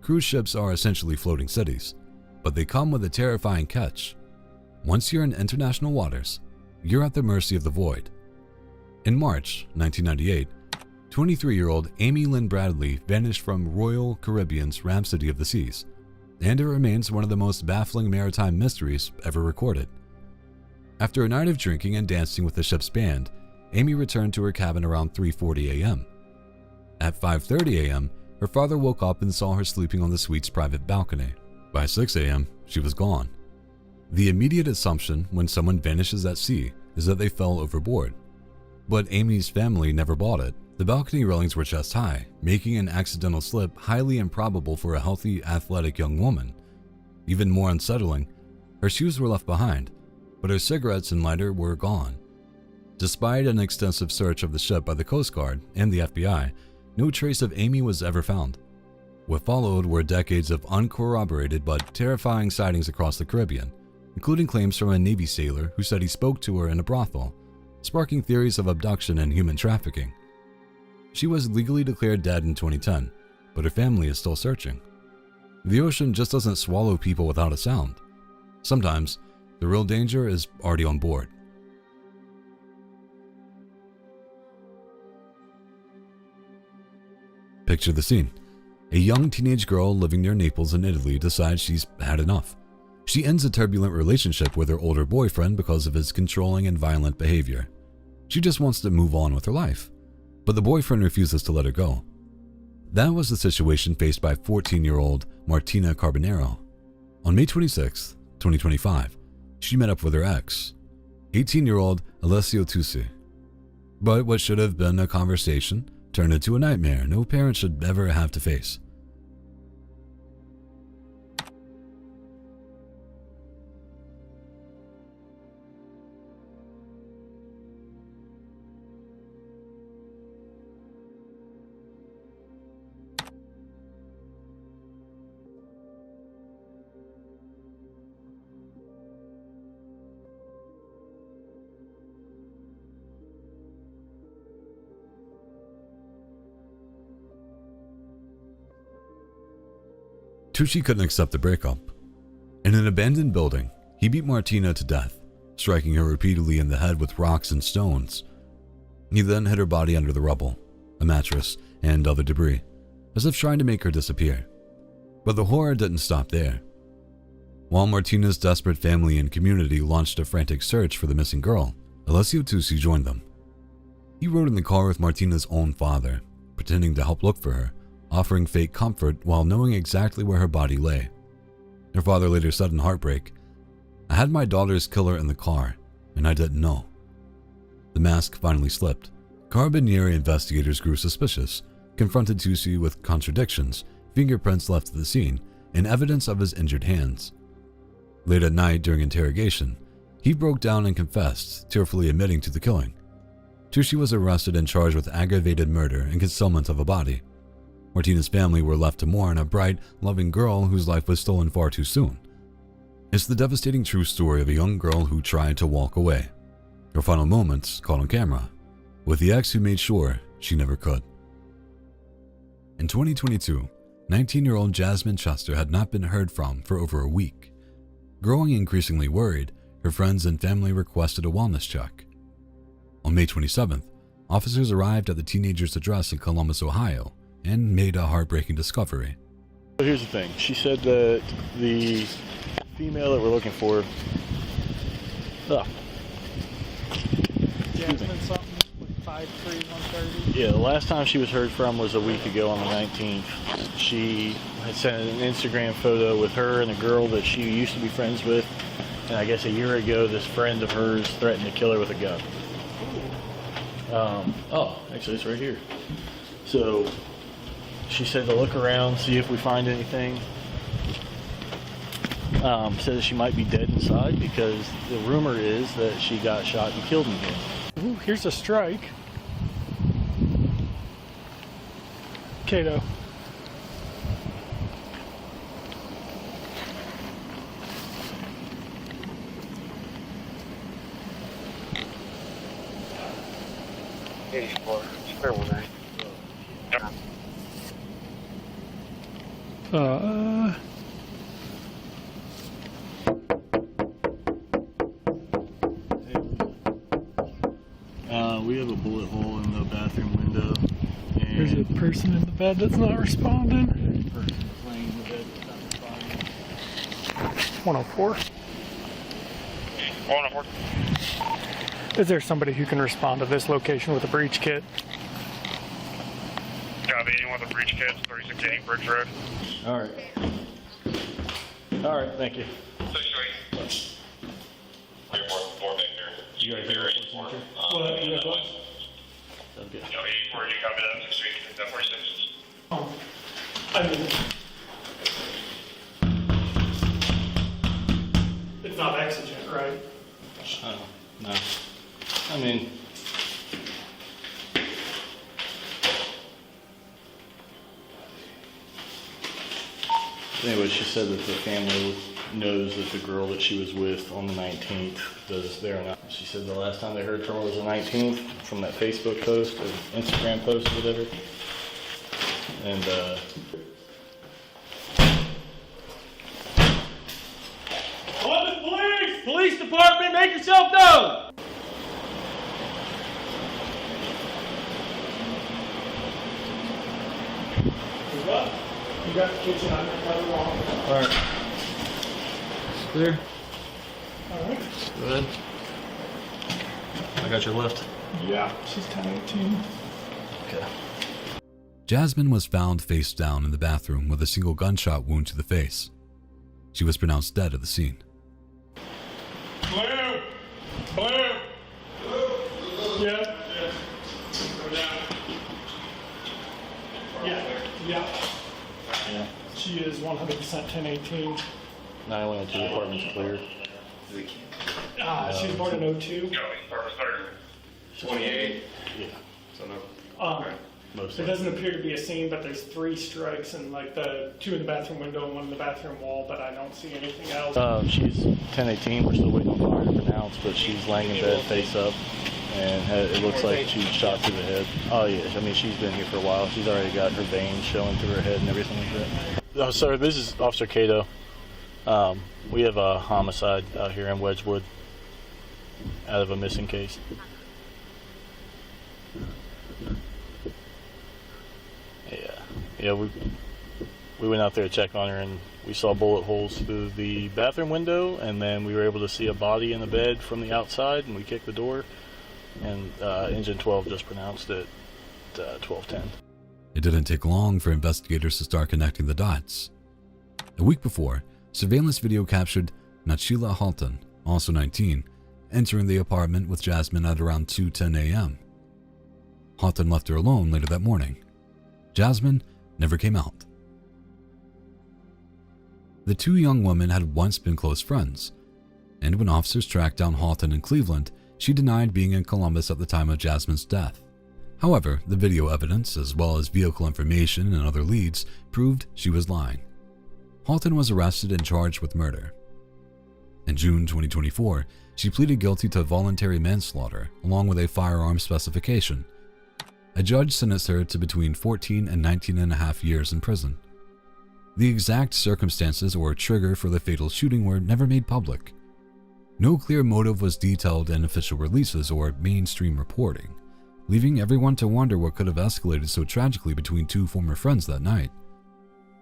Cruise ships are essentially floating cities, but they come with a terrifying catch. once you're in international waters, you're at the mercy of the void. In March 1998, 23-year-old Amy Lynn Bradley vanished from Royal Caribbean's Rhapsody of the Seas, and it remains one of the most baffling maritime mysteries ever recorded. After a night of drinking and dancing with the ship's band, Amy returned to her cabin around 3:40 a.m. At 5:30 a.m., her father woke up and saw her sleeping on the suite's private balcony. By 6 a.m., she was gone. The immediate assumption when someone vanishes at sea is that they fell overboard. But Amy's family never bought it. The balcony railings were chest high, making an accidental slip highly improbable for a healthy, athletic young woman. Even more unsettling, her shoes were left behind, but her cigarettes and lighter were gone. Despite an extensive search of the ship by the Coast Guard and the FBI, no trace of Amy was ever found. What followed were decades of uncorroborated but terrifying sightings across the Caribbean, including claims from a Navy sailor who said he spoke to her in a brothel, sparking theories of abduction and human trafficking. She was legally declared dead in 2010, but her family is still searching. The ocean just doesn't swallow people without a sound. Sometimes, the real danger is already on board. Picture the scene. A young teenage girl living near Naples in Italy decides she's had enough. She ends a turbulent relationship with her older boyfriend because of his controlling and violent behavior. She just wants to move on with her life, but the boyfriend refuses to let her go. That was the situation faced by 14-year-old Martina Carbonero. On May 26, 2025, she met up with her ex, 18-year-old Alessio Tusi. But what should have been a conversation turned into a nightmare no parent should ever have to face. Tucci couldn't accept the breakup. In an abandoned building, he beat Martina to death, striking her repeatedly in the head with rocks and stones. He then hid her body under the rubble, a mattress, and other debris, as if trying to make her disappear. But the horror didn't stop there. While Martina's desperate family and community launched a frantic search for the missing girl, Alessio Tucci joined them. He rode in the car with Martina's own father, pretending to help look for her, offering fake comfort while knowing exactly where her body lay. Her father later said in heartbreak, "I had my daughter's killer in the car, and I didn't know." The mask finally slipped. Carabinieri investigators grew suspicious, confronted Tucci with contradictions, fingerprints left at the scene, and evidence of his injured hands. Late at night during interrogation, he broke down and confessed, tearfully admitting to the killing. Tucci was arrested and charged with aggravated murder and concealment of a body. Martina's family were left to mourn a bright, loving girl whose life was stolen far too soon. It's the devastating true story of a young girl who tried to walk away. Her final moments caught on camera, with the ex who made sure she never could. In 2022, 19-year-old Jasmine Chester had not been heard from for over a week. Growing increasingly worried, her friends and family requested a wellness check. On May 27th, officers arrived at the teenager's address in Columbus, Ohio, and made a heartbreaking discovery. Here's the thing. She said that the female that we're looking for... Jasmine something with 5'3", 130. Yeah, the last time she was heard from was a week ago on the 19th. She had sent an Instagram photo with her and a girl that she used to be friends with. And I guess a year ago, this friend of hers threatened to kill her with a gun. Actually, it's right here. So... she said to look around, see if we find anything. Said that she might be dead inside because the rumor is that she got shot and killed in here. Ooh, here's a strike. Cato. we have a bullet hole in the bathroom window. And There's a person in the bed that's not responding. Person laying in the bed that's not responding. 104. 104. Is there somebody who can respond to this location with a breach kit? Copy, anyone with a breach kit, 3680 Bridge Road. All right. All right, thank you. 628. Report 4 Victor. You guys hear it? What? You have what? Sounds good. No, 84, you copy that, 6 that 46. I mean, it's not exigent, right? No. I mean, anyway, she said that the family knows that the girl that she was with on the 19th was there now. She said the last time they heard from her was the 19th from that Facebook post or Instagram post or whatever. And, Police! Police department, make yourself known! You got the kitchen under the wall. all right. Clear? All right. Go ahead. I got your left. Yeah, she's 1018. Okay. Jasmine was found face down in the bathroom with a single gunshot wound to the face. She was pronounced dead at the scene. Blue! Blue! Yeah. Yeah. Yeah. She is 100% 1018. 912 apartment's clear. She was born in 02. 28. Yeah. So no. Mostly. There doesn't appear to be a scene, but there's 3 strikes and like the 2 in the bathroom window and 1 in the bathroom wall, but I don't see anything else. She's 1018. We're still waiting on fire to pronounce, but she's laying in bed face up, and it looks like she was shot through the head. Oh yeah, I mean she's been here for a while. She's already got her veins showing through her head and everything like that. Oh, sir, this is Officer Cato. We have a homicide out here in Wedgwood out of a missing case. Yeah, we went out there to check on her, and we saw bullet holes through the bathroom window, and then we were able to see a body in the bed from the outside, and we kicked the door, and Engine 12 just pronounced it 1210. It didn't take long for investigators to start connecting the dots. A week before, surveillance video captured Nachila Halton, also 19, entering the apartment with Jasmine at around 2:10 a.m. Halton left her alone later that morning. Jasmine never came out. The 2 young women had once been close friends, and when officers tracked down Halton in Cleveland, she denied being in Columbus at the time of Jasmine's death. However, the video evidence, as well as vehicle information and other leads, proved she was lying. Halton was arrested and charged with murder. In June 2024, she pleaded guilty to voluntary manslaughter along with a firearm specification. A judge sentenced her to between 14 and 19.5 years in prison. The exact circumstances or trigger for the fatal shooting were never made public. No clear motive was detailed in official releases or mainstream reporting, leaving everyone to wonder what could have escalated so tragically between 2 former friends that night.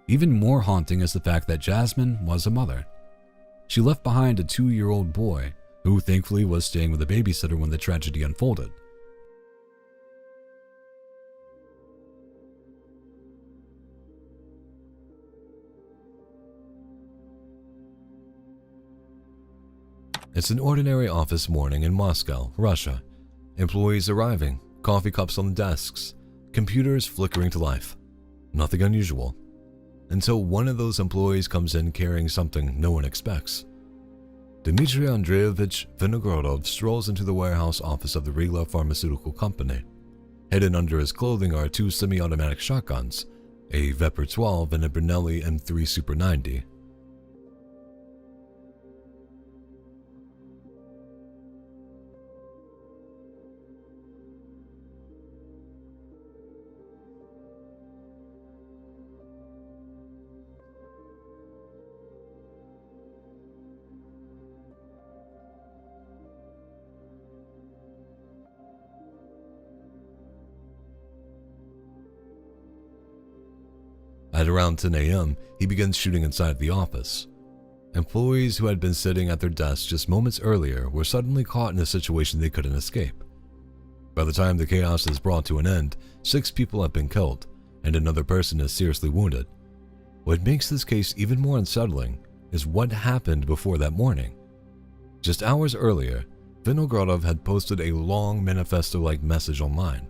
Even more haunting is the fact that Jasmine was a mother. She left behind a 2-year-old boy who thankfully was staying with a babysitter when the tragedy unfolded. It's an ordinary office morning in Moscow, Russia. Employees arriving, coffee cups on the desks, computers flickering to life. Nothing unusual. Until one of those employees comes in carrying something no one expects. Dmitry Andreevich Vinogradov strolls into the warehouse office of the Regla Pharmaceutical Company. Hidden under his clothing are 2 semi-automatic shotguns, a Vepr 12 and a Brunelli M3 Super 90. At around 10 a.m., he begins shooting inside the office. Employees who had been sitting at their desks just moments earlier were suddenly caught in a situation they couldn't escape. By the time the chaos is brought to an end, 6 people have been killed, and another person is seriously wounded. What makes this case even more unsettling is what happened before that morning. Just hours earlier, Vinogradov had posted a long manifesto-like message online.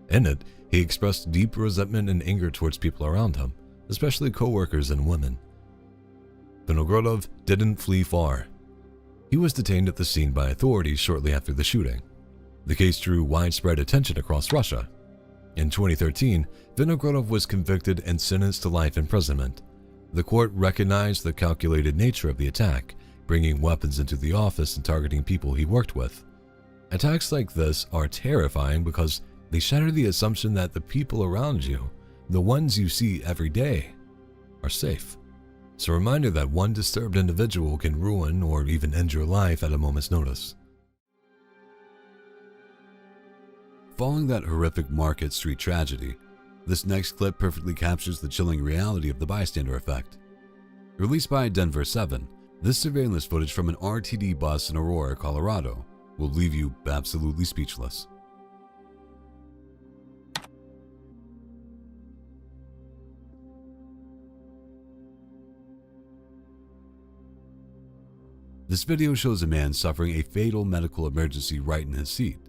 In it, he expressed deep resentment and anger towards people around him, especially co-workers and women. Vinogradov didn't flee far. He was detained at the scene by authorities shortly after the shooting. The case drew widespread attention across Russia. In 2013, Vinogradov was convicted and sentenced to life imprisonment. The court recognized the calculated nature of the attack, bringing weapons into the office and targeting people he worked with. Attacks like this are terrifying because they shatter the assumption that the people around you, the ones you see every day, are safe. It's a reminder that one disturbed individual can ruin or even end your life at a moment's notice. Following that horrific Market Street tragedy, this next clip perfectly captures the chilling reality of the bystander effect. Released by Denver 7, this surveillance footage from an RTD bus in Aurora, Colorado, will leave you absolutely speechless. This video shows a man suffering a fatal medical emergency right in his seat.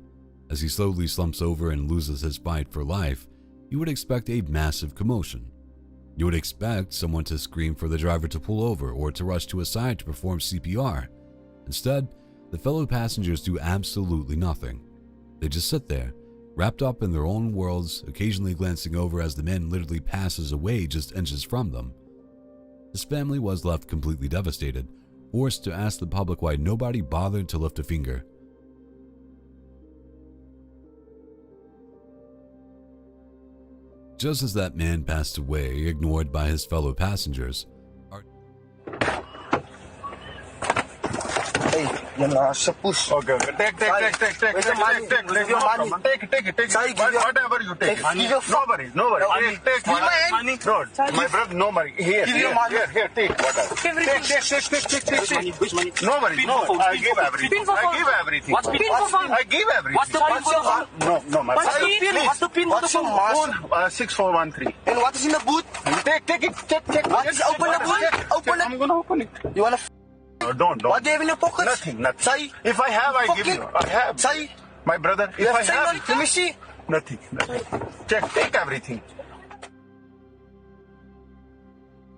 As he slowly slumps over and loses his fight for life, you would expect a massive commotion. You would expect someone to scream for the driver to pull over or to rush to his side to perform CPR. Instead, the fellow passengers do absolutely nothing. They just sit there, wrapped up in their own worlds, occasionally glancing over as the man literally passes away just inches from them. His family was left completely devastated, forced to ask the public why nobody bothered to lift a finger. Just as that man passed away, ignored by his fellow passengers, Yan nasa push. Okay. Take. Where's your money? Take your money. Take it. Whatever you take. Nobody. Take my money. No, my brother, no money. Here. Give your money. Here, take whatever. Take. Which money? Nobody. No, I give everything. What's pin for phone? I give everything. What's the pin for phone? No, my brother. What's the pin for the phone? 6413. And what is in the boot? Take it. Check. What is open the boot? Open it. I'm gonna open it. You wanna? No, don't. What do you have in your pockets? Nothing. Say. If I have, I give you. I have. Say. My brother, if I have. Let me see. Nothing. Check. Take everything.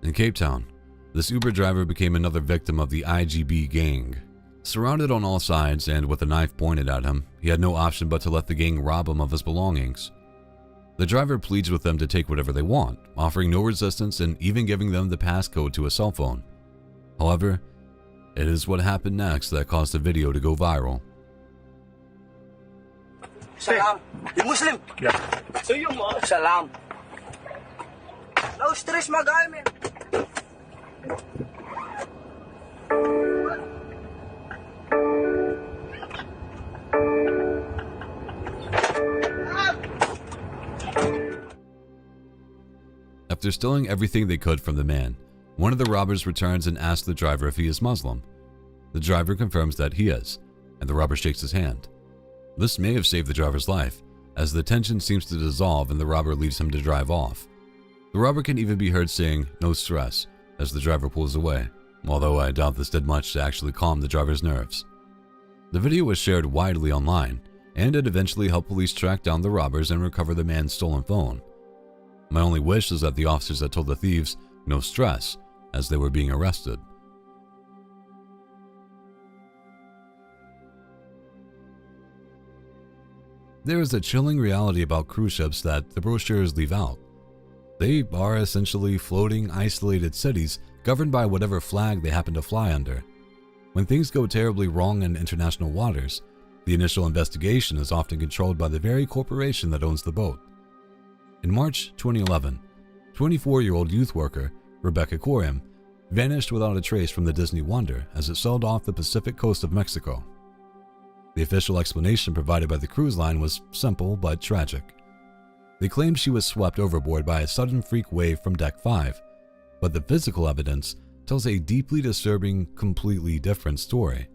In Cape Town, this Uber driver became another victim of the IGB gang. Surrounded on all sides and with a knife pointed at him, he had no option but to let the gang rob him of his belongings. The driver pleads with them to take whatever they want, offering no resistance and even giving them the passcode to a cell phone. However, it is what happened next that caused the video to go viral. Salam. You Muslim? Yeah. So you Muslim? Salam. No stress, my guy, man. After stealing everything they could from the man, one of the robbers returns and asks the driver if he is Muslim. The driver confirms that he is, and the robber shakes his hand. This may have saved the driver's life, as the tension seems to dissolve and the robber leaves him to drive off. The robber can even be heard saying, "No stress," as the driver pulls away, although I doubt this did much to actually calm the driver's nerves. The video was shared widely online, and it eventually helped police track down the robbers and recover the man's stolen phone. My only wish is that the officers had told the thieves, "No stress," as they were being arrested. There is a chilling reality about cruise ships that the brochures leave out. They are essentially floating, isolated cities governed by whatever flag they happen to fly under. When things go terribly wrong in international waters, the initial investigation is often controlled by the very corporation that owns the boat. In March 2011, 24-year-old youth worker Rebecca Coriam vanished without a trace from the Disney Wonder as it sailed off the Pacific coast of Mexico. The official explanation provided by the cruise line was simple but tragic. They claim she was swept overboard by a sudden freak wave from deck 5, but the physical evidence tells a deeply disturbing, completely different story.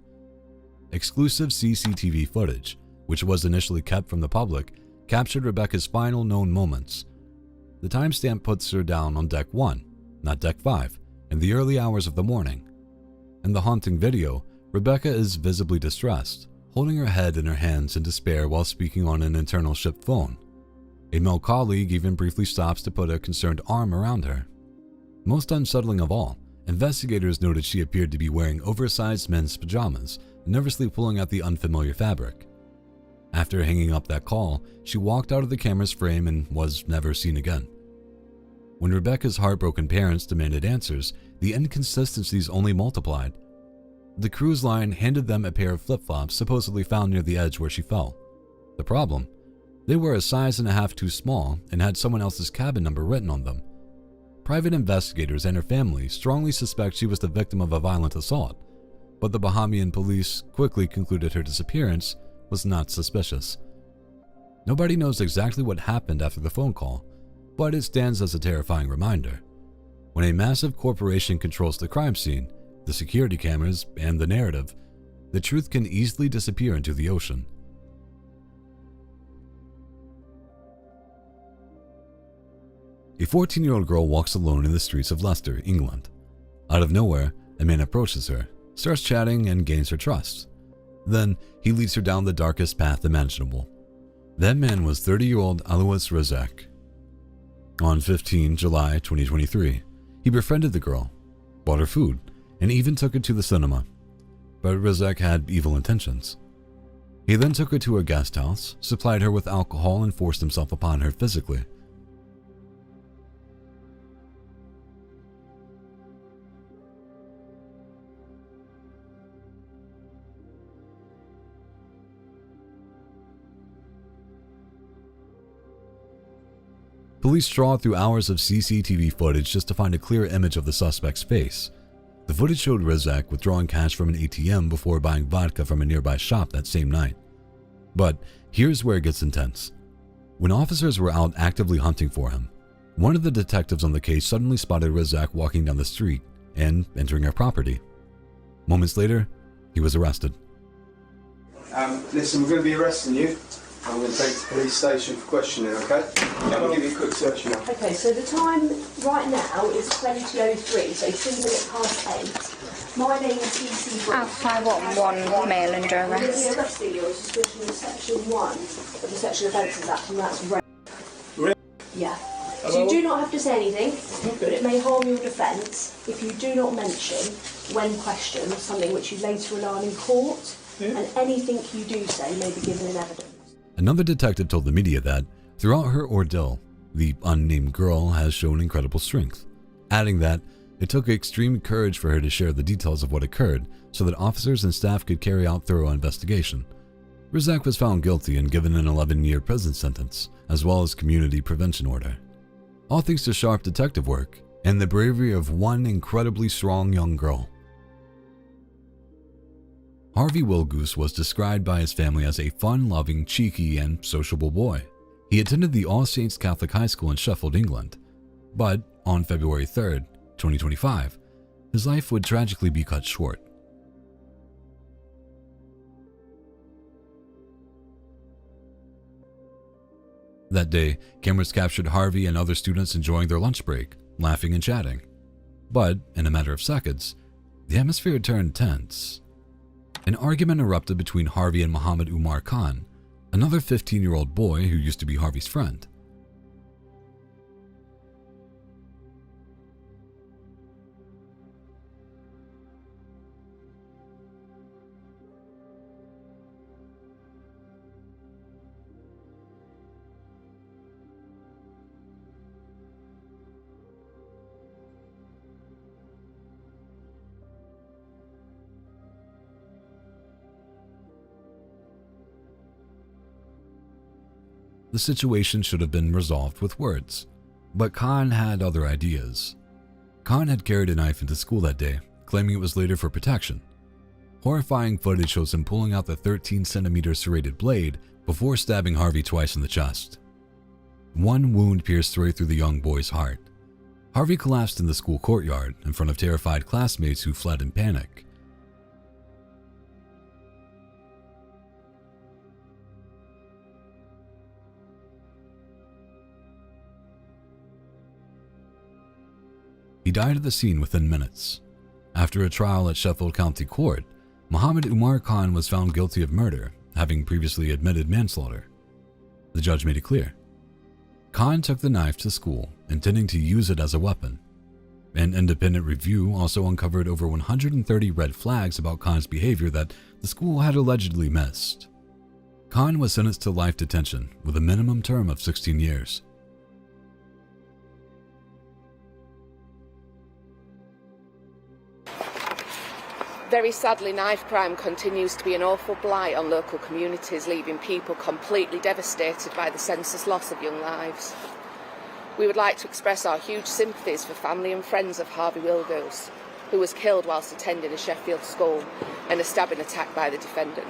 Exclusive CCTV footage, which was initially kept from the public, captured Rebecca's final known moments. The timestamp puts her down on deck 1, not deck 5, in the early hours of the morning. In the haunting video, Rebecca is visibly distressed, holding her head in her hands in despair while speaking on an internal ship phone. A male colleague even briefly stops to put a concerned arm around her. Most unsettling of all, investigators noted she appeared to be wearing oversized men's pajamas, nervously pulling out the unfamiliar fabric. After hanging up that call, she walked out of the camera's frame and was never seen again. When Rebecca's heartbroken parents demanded answers, the inconsistencies only multiplied. The cruise line handed them a pair of flip-flops supposedly found near the edge where she fell. The problem? They were a size and a half too small and had someone else's cabin number written on them. Private investigators and her family strongly suspect she was the victim of a violent assault, but the Bahamian police quickly concluded her disappearance was not suspicious. Nobody knows exactly what happened after the phone call, but it stands as a terrifying reminder. When a massive corporation controls the crime scene, the security cameras, and the narrative, the truth can easily disappear into the ocean. A 14-year-old girl walks alone in the streets of Leicester, England. Out of nowhere, a man approaches her, starts chatting, and gains her trust. Then, he leads her down the darkest path imaginable. That man was 30-year-old Alois Rezek. On 15 July 2023, he befriended the girl, bought her food, and even took her to the cinema. But Rezek had evil intentions. He then took her to her guest house, supplied her with alcohol, and forced himself upon her physically. Police trawled through hours of CCTV footage just to find a clear image of the suspect's face. The footage showed Rezek withdrawing cash from an ATM before buying vodka from a nearby shop that same night. But here's where it gets intense. When officers were out actively hunting for him, one of the detectives on the case suddenly spotted Rezek walking down the street and entering her property. Moments later, he was arrested. Listen, we're going to be arresting you. I'm going to take you to the police station for questioning, okay? Yeah, we'll give you a quick search now. Okay, so the time right now is 20:03, so 3 minutes past 8. My name is DC Brooks. I want one mail under We're going to be arrest. arresting you on suspicion of Section 1 of the Sexual Offences Act, and that's rape. Rape? Yeah. So you do not have to say anything, but it may harm your defence if you do not mention, when questioned, something which you later rely on in court, and anything you do say may be given in evidence. Another detective told the media that, throughout her ordeal, the unnamed girl has shown incredible strength, adding that it took extreme courage for her to share the details of what occurred so that officers and staff could carry out thorough investigation. Rezek was found guilty and given an 11-year prison sentence, as well as community prevention order. All thanks to sharp detective work and the bravery of one incredibly strong young girl. Harvey Wilgoose was described by his family as a fun-loving, cheeky, and sociable boy. He attended the All Saints Catholic High School in Sheffield, England. But on February 3, 2025, his life would tragically be cut short. That day, cameras captured Harvey and other students enjoying their lunch break, laughing and chatting. But, in a matter of seconds, the atmosphere turned tense. An argument erupted between Harvey and Muhammad Umar Khan, another 15-year-old boy who used to be Harvey's friend. The situation should have been resolved with words, but Khan had other ideas. Khan had carried a knife into school that day, claiming it was later for protection. Horrifying footage shows him pulling out the 13-centimeter serrated blade before stabbing Harvey twice in the chest. One wound pierced right through the young boy's heart. Harvey collapsed in the school courtyard in front of terrified classmates who fled in panic. He died at the scene within minutes. After a trial at Sheffield County Court, Muhammad Umar Khan was found guilty of murder, having previously admitted manslaughter. The judge made it clear. Khan took the knife to school, intending to use it as a weapon. An independent review also uncovered over 130 red flags about Khan's behavior that the school had allegedly missed. Khan was sentenced to life detention with a minimum term of 16 years. Very sadly, knife crime continues to be an awful blight on local communities, leaving people completely devastated by the senseless loss of young lives. We would like to express our huge sympathies for family and friends of Harvey Wilgoes, who was killed whilst attending a Sheffield school in a stabbing attack by the defendant.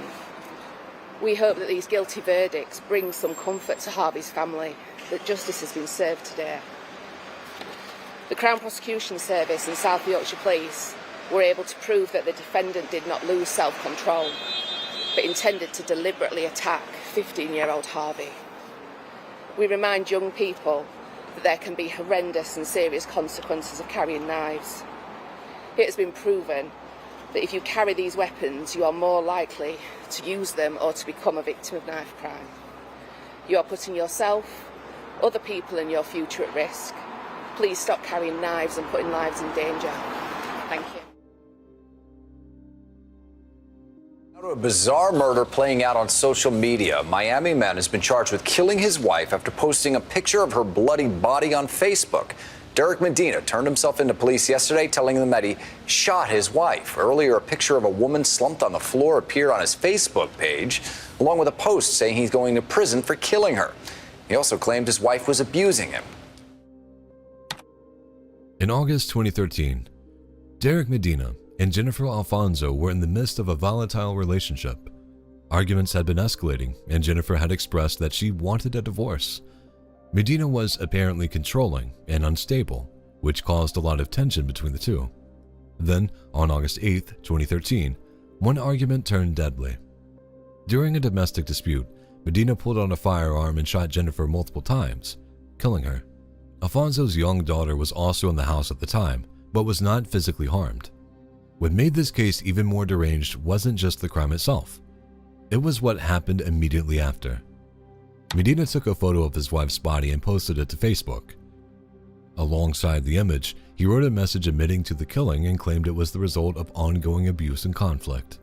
We hope that these guilty verdicts bring some comfort to Harvey's family, that justice has been served today. The Crown Prosecution Service and South Yorkshire Police were able to prove that the defendant did not lose self-control, but intended to deliberately attack 15-year-old Harvey. We remind young people that there can be horrendous and serious consequences of carrying knives. It has been proven that if you carry these weapons, you are more likely to use them or to become a victim of knife crime. You are putting yourself, other people and your future at risk. Please stop carrying knives and putting lives in danger. Thank you. A bizarre murder playing out on social media. A Miami man has been charged with killing his wife after posting a picture of her bloody body on Facebook. Derek Medina turned himself into police yesterday, telling them that he shot his wife. Earlier, a picture of a woman slumped on the floor appeared on his Facebook page, along with a post saying he's going to prison for killing her. He also claimed his wife was abusing him. In August 2013, Derek Medina and Jennifer Alfonso were in the midst of a volatile relationship. Arguments had been escalating, and Jennifer had expressed that she wanted a divorce. Medina was apparently controlling and unstable, which caused a lot of tension between the two. Then, on August 8, 2013, one argument turned deadly. During a domestic dispute, Medina pulled out a firearm and shot Jennifer multiple times, killing her. Alfonso's young daughter was also in the house at the time, but was not physically harmed. What made this case even more deranged wasn't just the crime itself. It was what happened immediately after. Medina took a photo of his wife's body and posted it to Facebook. Alongside the image, he wrote a message admitting to the killing and claimed it was the result of ongoing abuse and conflict.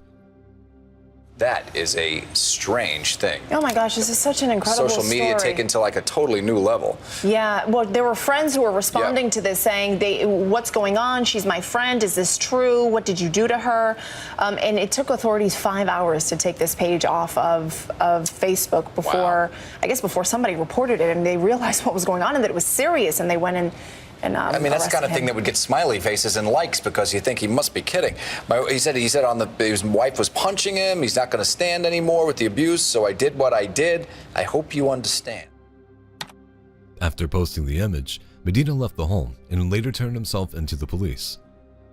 That is a strange thing. Oh my gosh, this is such an incredible Social media story. taken to like a totally new level. Yeah, well, there were friends who were responding to this saying, what's going on? She's my friend. Is this true? What did you do to her? And it took authorities 5 hours to take this page off of Facebook before, I guess before somebody reported it and they realized what was going on and that it was serious and they went and I mean, that's the kind of thing that would get smiley faces and likes because you think he must be kidding. He said his wife was punching him. He's not going to stand anymore with the abuse, so I did what I did. I hope you understand. After posting the image, Medina left the home and later turned himself into the police.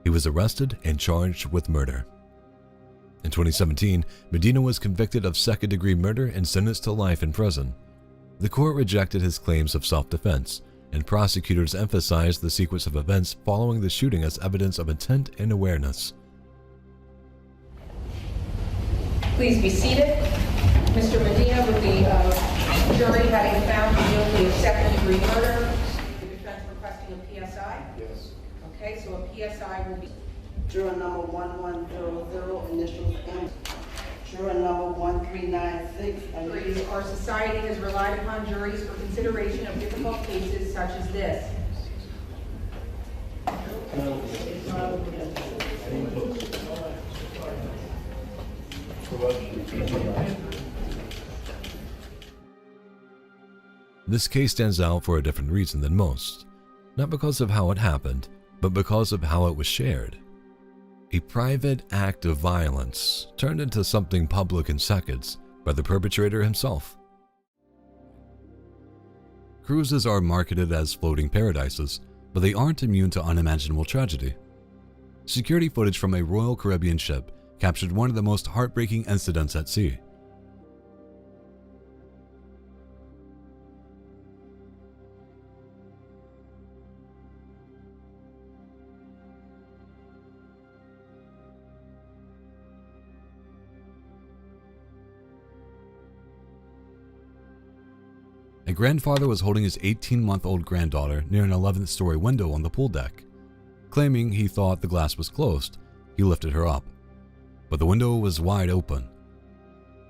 He was arrested and charged with murder. In 2017, Medina was convicted of second-degree murder and sentenced to life in prison. The court rejected his claims of self-defense, and prosecutors emphasized the sequence of events following the shooting as evidence of intent and awareness. Please be seated. Mr. Medina, with the jury having found you guilty of second-degree murder, the defense requesting a PSI? Yes. Okay, so a PSI will be... Juror number 1100, initials M. Juror number 1396. Agreed. Our society has relied upon juries for consideration of difficult cases such as this. This case stands out for a different reason than most, not because of how it happened, but because of how it was shared. A private act of violence turned into something public in seconds by the perpetrator himself. Cruises are marketed as floating paradises, but they aren't immune to unimaginable tragedy. Security footage from a Royal Caribbean ship captured one of the most heartbreaking incidents at sea. A grandfather was holding his 18-month-old granddaughter near an 11th-story window on the pool deck. Claiming he thought the glass was closed, he lifted her up, but the window was wide open.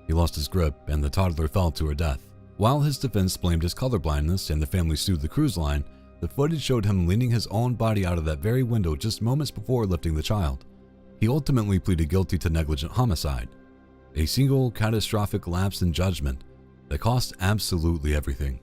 He lost his grip and the toddler fell to her death. While his defense blamed his colorblindness and the family sued the cruise line, the footage showed him leaning his own body out of that very window just moments before lifting the child. He ultimately pleaded guilty to negligent homicide, a single catastrophic lapse in judgment that cost absolutely everything.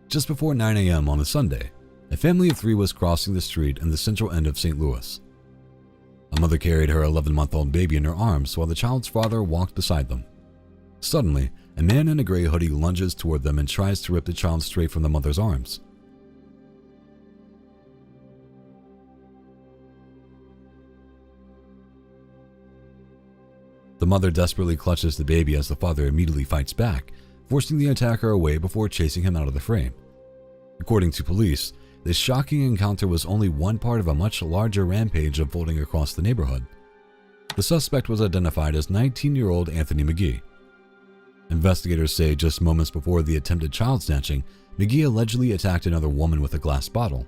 Just before 9 a.m. on a Sunday, a family of 3 was crossing the street in the central end of St. Louis. A mother carried her 11-month-old baby in her arms while the child's father walked beside them. Suddenly, a man in a gray hoodie lunges toward them and tries to rip the child straight from the mother's arms. The mother desperately clutches the baby as the father immediately fights back, forcing the attacker away before chasing him out of the frame. According to police, this shocking encounter was only one part of a much larger rampage unfolding across the neighborhood. The suspect was identified as 19-year-old Anthony McGee. Investigators say just moments before the attempted child snatching, McGee allegedly attacked another woman with a glass bottle.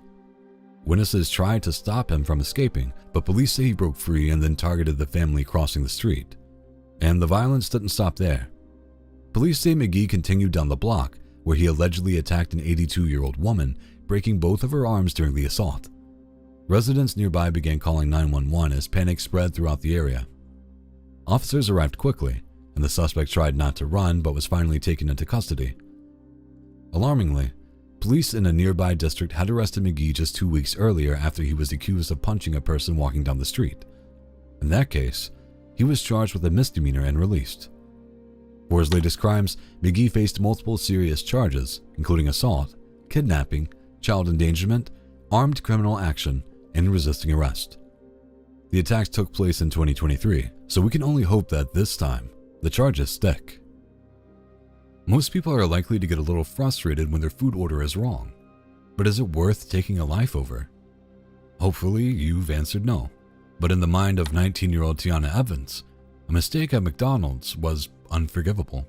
Witnesses tried to stop him from escaping, but police say he broke free and then targeted the family crossing the street. And the violence didn't stop there. Police say McGee continued down the block, where he allegedly attacked an 82-year-old woman, breaking both of her arms during the assault. Residents nearby began calling 911 as panic spread throughout the area. Officers arrived quickly, and the suspect tried not to run but was finally taken into custody. Alarmingly, police in a nearby district had arrested McGee just 2 weeks earlier after he was accused of punching a person walking down the street. In that case, he was charged with a misdemeanor and released. For his latest crimes, McGee faced multiple serious charges, including assault, kidnapping, child endangerment, armed criminal action, and resisting arrest. The attacks took place in 2023, so we can only hope that this time, the charges stick. Most people are likely to get a little frustrated when their food order is wrong, but is it worth taking a life over? Hopefully, you've answered no. But in the mind of 19-year-old Tiana Evans, a mistake at McDonald's was unforgivable.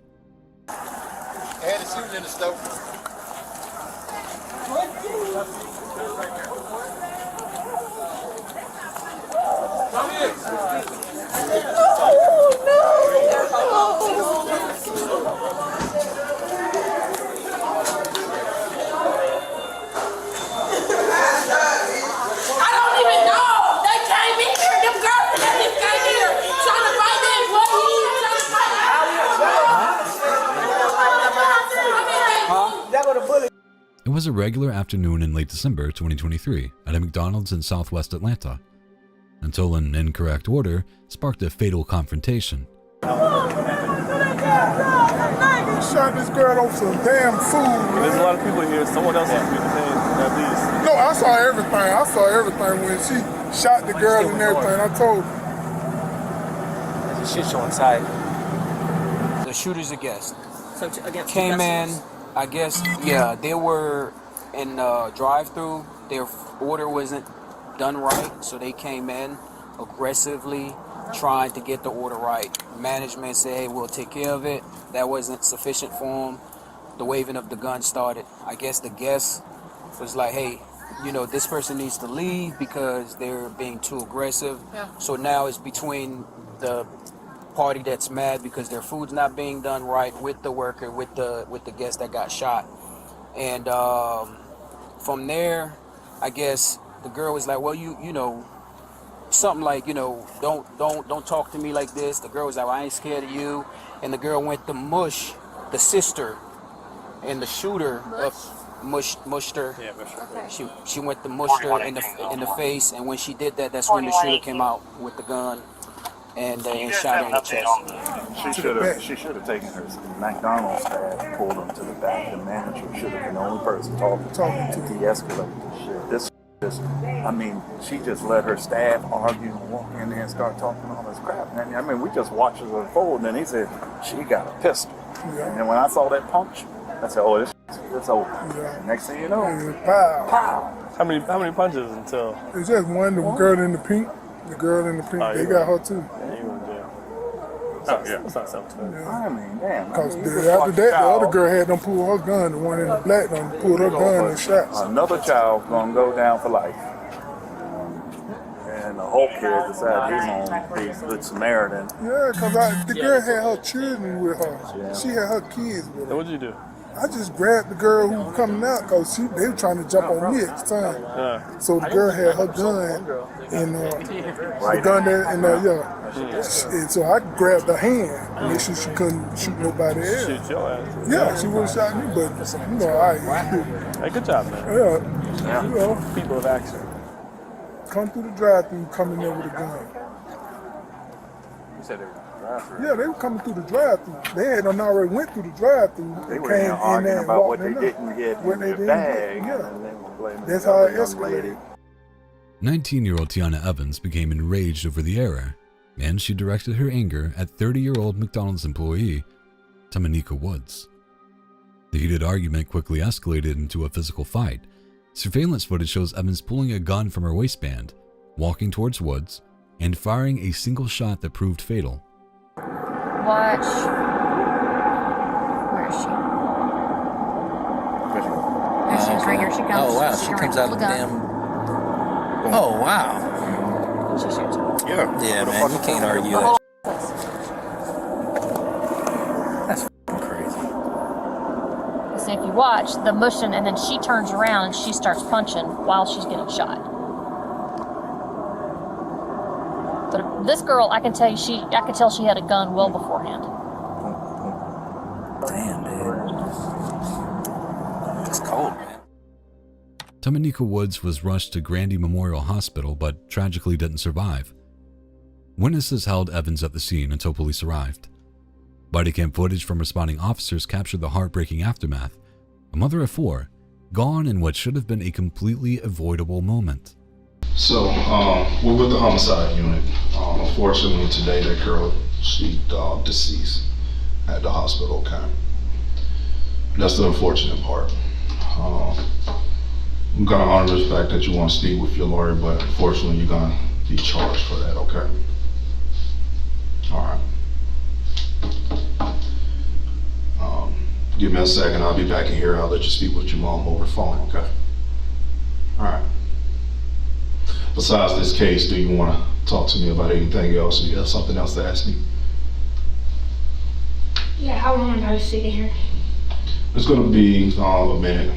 I had the shoes in the stove. It was a regular afternoon in late December 2023 at a McDonald's in southwest Atlanta, until an incorrect order sparked a fatal confrontation. Shot this girl on some damn food. There's a lot of people here. Someone else has to be detained, at least. No, I saw everything. I saw everything when she shot the girl and everything. I told her. There's a shit show inside. The shooter's a guest. So against came in, I guess, yeah, they were in drive-through. Their order wasn't done right, so they came in aggressively trying to get the order right. Management said, hey, we'll take care of it. That wasn't sufficient for them. The waving of the gun started. I guess the guest was like, hey, you know, this person needs to leave because they're being too aggressive. Yeah. So now it's between the party that's mad because their food's not being done right with the worker, with the guest that got shot. And from there, I guess the girl was like, well, you know, something like, you know, don't talk to me like this. The girl was like, well, I ain't scared of you. And the girl went to mush the sister and the shooter mushed her. Yeah, she went to mushed her in the face, and when she did that, that's when the shooter came out with the gun and shot her in the chest. She should have taken her McDonald's staff and pulled them to the back. The manager should have been the only person talking to de-escalate this shit. I mean, she just let her staff argue and walk in there and start talking all this crap. And I mean, we just watched it unfold, and then he said, she got a pistol. Yeah. And then when I saw that punch, I said, oh, it's over. Yeah. Next thing you know, pow. Pow. How many punches until? It's just one, the girl in the pink. The girl in the pink, they got her too. Yeah, you went to jail. Oh, yeah, it's not self-defense. Yeah. I mean, damn. Because after that, the other girl had them pull her gun. The one in the black done pulled her gun and shot. Another child gonna go down for life. And the whole kid decided he's gonna be a good Samaritan. Yeah, because the girl had her children with her. Yeah. She had her kids with her. What'd you do? I just grabbed the girl who was coming out because they were trying to jump on me at the time. So the girl had her gun and the gun there and and so I grabbed her hand and make sure she couldn't shoot nobody else. Shoot your ass. Yeah, she would have shot me, but you know, hey, good job, man. Yeah. You know, people of action. Come through the drive-through, coming there with a gun. You said they were drive-through? Yeah, they were coming through the drive-through. They had already went through the drive-through. They were in arguing about what they didn't get in their bag. Yeah. And they were blaming that's the how it other young escalated. 19-year-old Tiana Evans became enraged over the error, and she directed her anger at 30-year-old McDonald's employee, Tamanika Woods. The heated argument quickly escalated into a physical fight. Surveillance footage shows Evans pulling a gun from her waistband, walking towards Woods, and firing a single shot that proved fatal. Watch. Where is she? There she is, right here. She comes. Oh, wow. She comes out of the damn... Oh, wow. She shoots. Yeah, man. You can't argue that. That's crazy. So if you watch the motion, and then she turns around and she starts punching while she's getting shot. But this girl, I can tell she had a gun well beforehand. Damn, dude. It's cold, man. Tamanika Woods was rushed to Grandie Memorial Hospital, but tragically didn't survive. Witnesses held Evans at the scene until police arrived. Bodycam footage from responding officers captured the heartbreaking aftermath. A mother of 4, gone in what should have been a completely avoidable moment. So, we're with the homicide unit. Unfortunately, today that girl, she deceased at the hospital, okay? That's the unfortunate part. I'm gonna honor the fact that you want to speak with your lawyer, but unfortunately, you're gonna be charged for that, okay? All right. Give me a second, I'll be back in here. I'll let you speak with your mom over the phone, okay? All right. Besides this case, do you want to talk to me about anything else? Do you have something else to ask me? Yeah, how long am I sitting here? It's going to be a minute.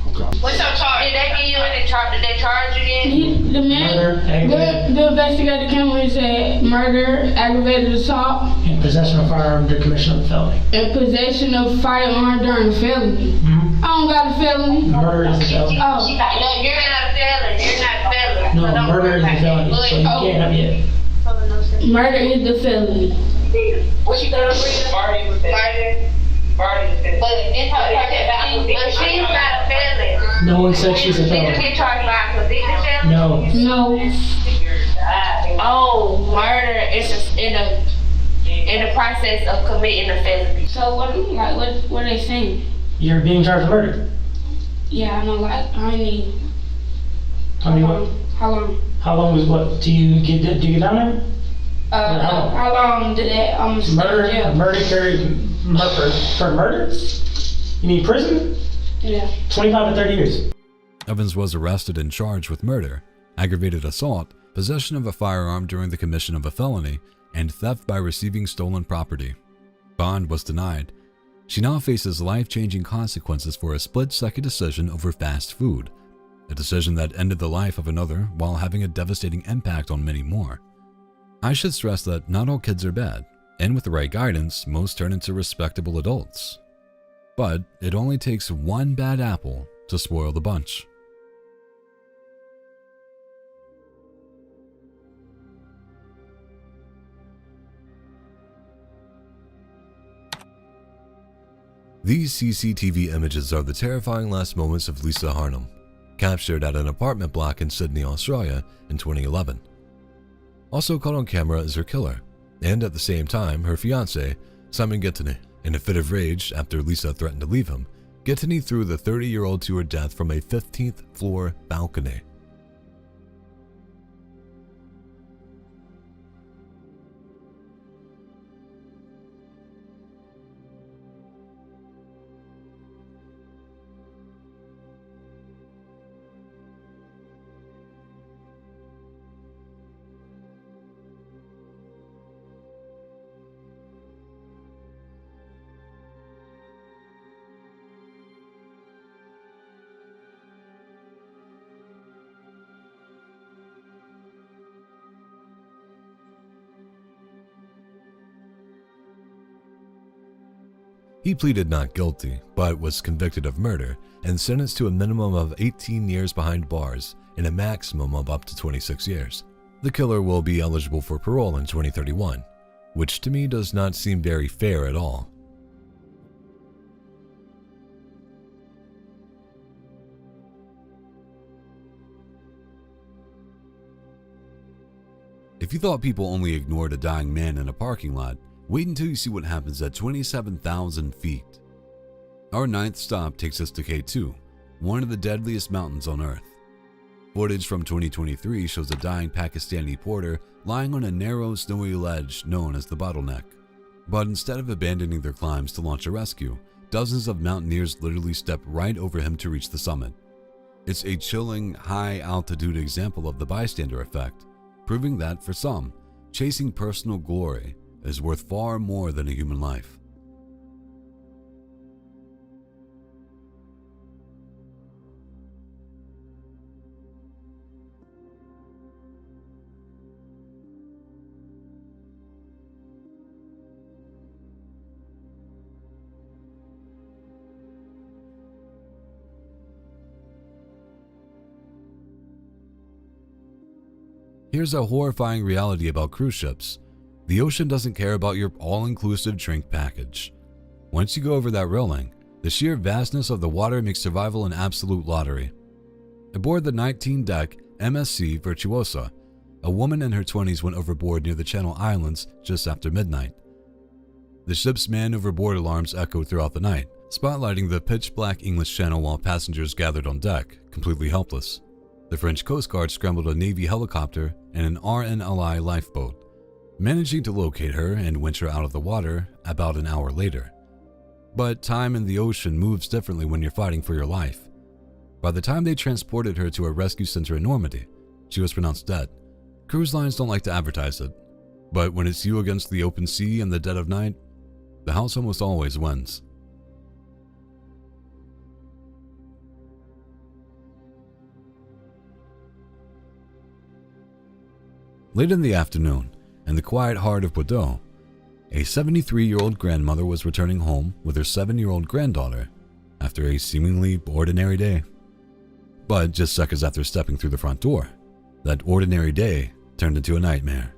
Okay. What's your charge? Did they give you any charge? Did they charge you again? The investigator came and said murder, aggravated assault, and possession of firearm during commission of a felony. And possession of firearm during a felony. Mm-hmm. I don't got a felony. Murder is a felony. Oh. No, you're not a felon. You're not a felon. No, murder is a felony, so you can't have it. Murder is the felony. What you gonna bring? Barney was there. Barney was there. But she's not a felon. No one said she's a felon. Did you get charged by a convicted felon? No. Oh, murder is in the process of committing a felony. So what are they saying? You're being charged with murder. Yeah, I know. Like how many? How long? How long was what? Do you get down there? How long did that murder for murder? You mean prison? Yeah. 25 to 30 years. Evans was arrested and charged with murder, aggravated assault, possession of a firearm during the commission of a felony, and theft by receiving stolen property. Bond was denied. She now faces life-changing consequences for a split-second decision over fast food, a decision that ended the life of another while having a devastating impact on many more. I should stress that not all kids are bad, and with the right guidance, most turn into respectable adults. But it only takes one bad apple to spoil the bunch. These CCTV images are the terrifying last moments of Lisa Harnham, captured at an apartment block in Sydney, Australia in 2011. Also caught on camera is her killer, and at the same time, her fiancé, Simon Gittany. In a fit of rage after Lisa threatened to leave him, Gittany threw the 30-year-old to her death from a 15th floor balcony. He pleaded not guilty, but was convicted of murder and sentenced to a minimum of 18 years behind bars and a maximum of up to 26 years. The killer will be eligible for parole in 2031, which to me does not seem very fair at all. If you thought people only ignored a dying man in a parking lot, wait until you see what happens at 27,000 feet. Our ninth stop takes us to K2, one of the deadliest mountains on Earth. Footage from 2023 shows a dying Pakistani porter lying on a narrow, snowy ledge known as the bottleneck. But instead of abandoning their climbs to launch a rescue, dozens of mountaineers literally step right over him to reach the summit. It's a chilling, high-altitude example of the bystander effect, proving that, for some, chasing personal glory is worth far more than a human life. Here's a horrifying reality about cruise ships. The ocean doesn't care about your all-inclusive drink package. Once you go over that railing, the sheer vastness of the water makes survival an absolute lottery. Aboard the 19-deck MSC Virtuosa, a woman in her 20s went overboard near the Channel Islands just after midnight. The ship's man-overboard alarms echoed throughout the night, spotlighting the pitch-black English Channel while passengers gathered on deck, completely helpless. The French Coast Guard scrambled a Navy helicopter and an RNLI lifeboat, managing to locate her and winch her out of the water about an hour later. But time in the ocean moves differently when you're fighting for your life. By the time they transported her to a rescue center in Normandy, she was pronounced dead. Cruise lines don't like to advertise it, but when it's you against the open sea in the dead of night, the house almost always wins. Late in the afternoon, in the quiet heart of Bordeaux, a 73-year-old grandmother was returning home with her 7-year-old granddaughter after a seemingly ordinary day. But just seconds after stepping through the front door, that ordinary day turned into a nightmare.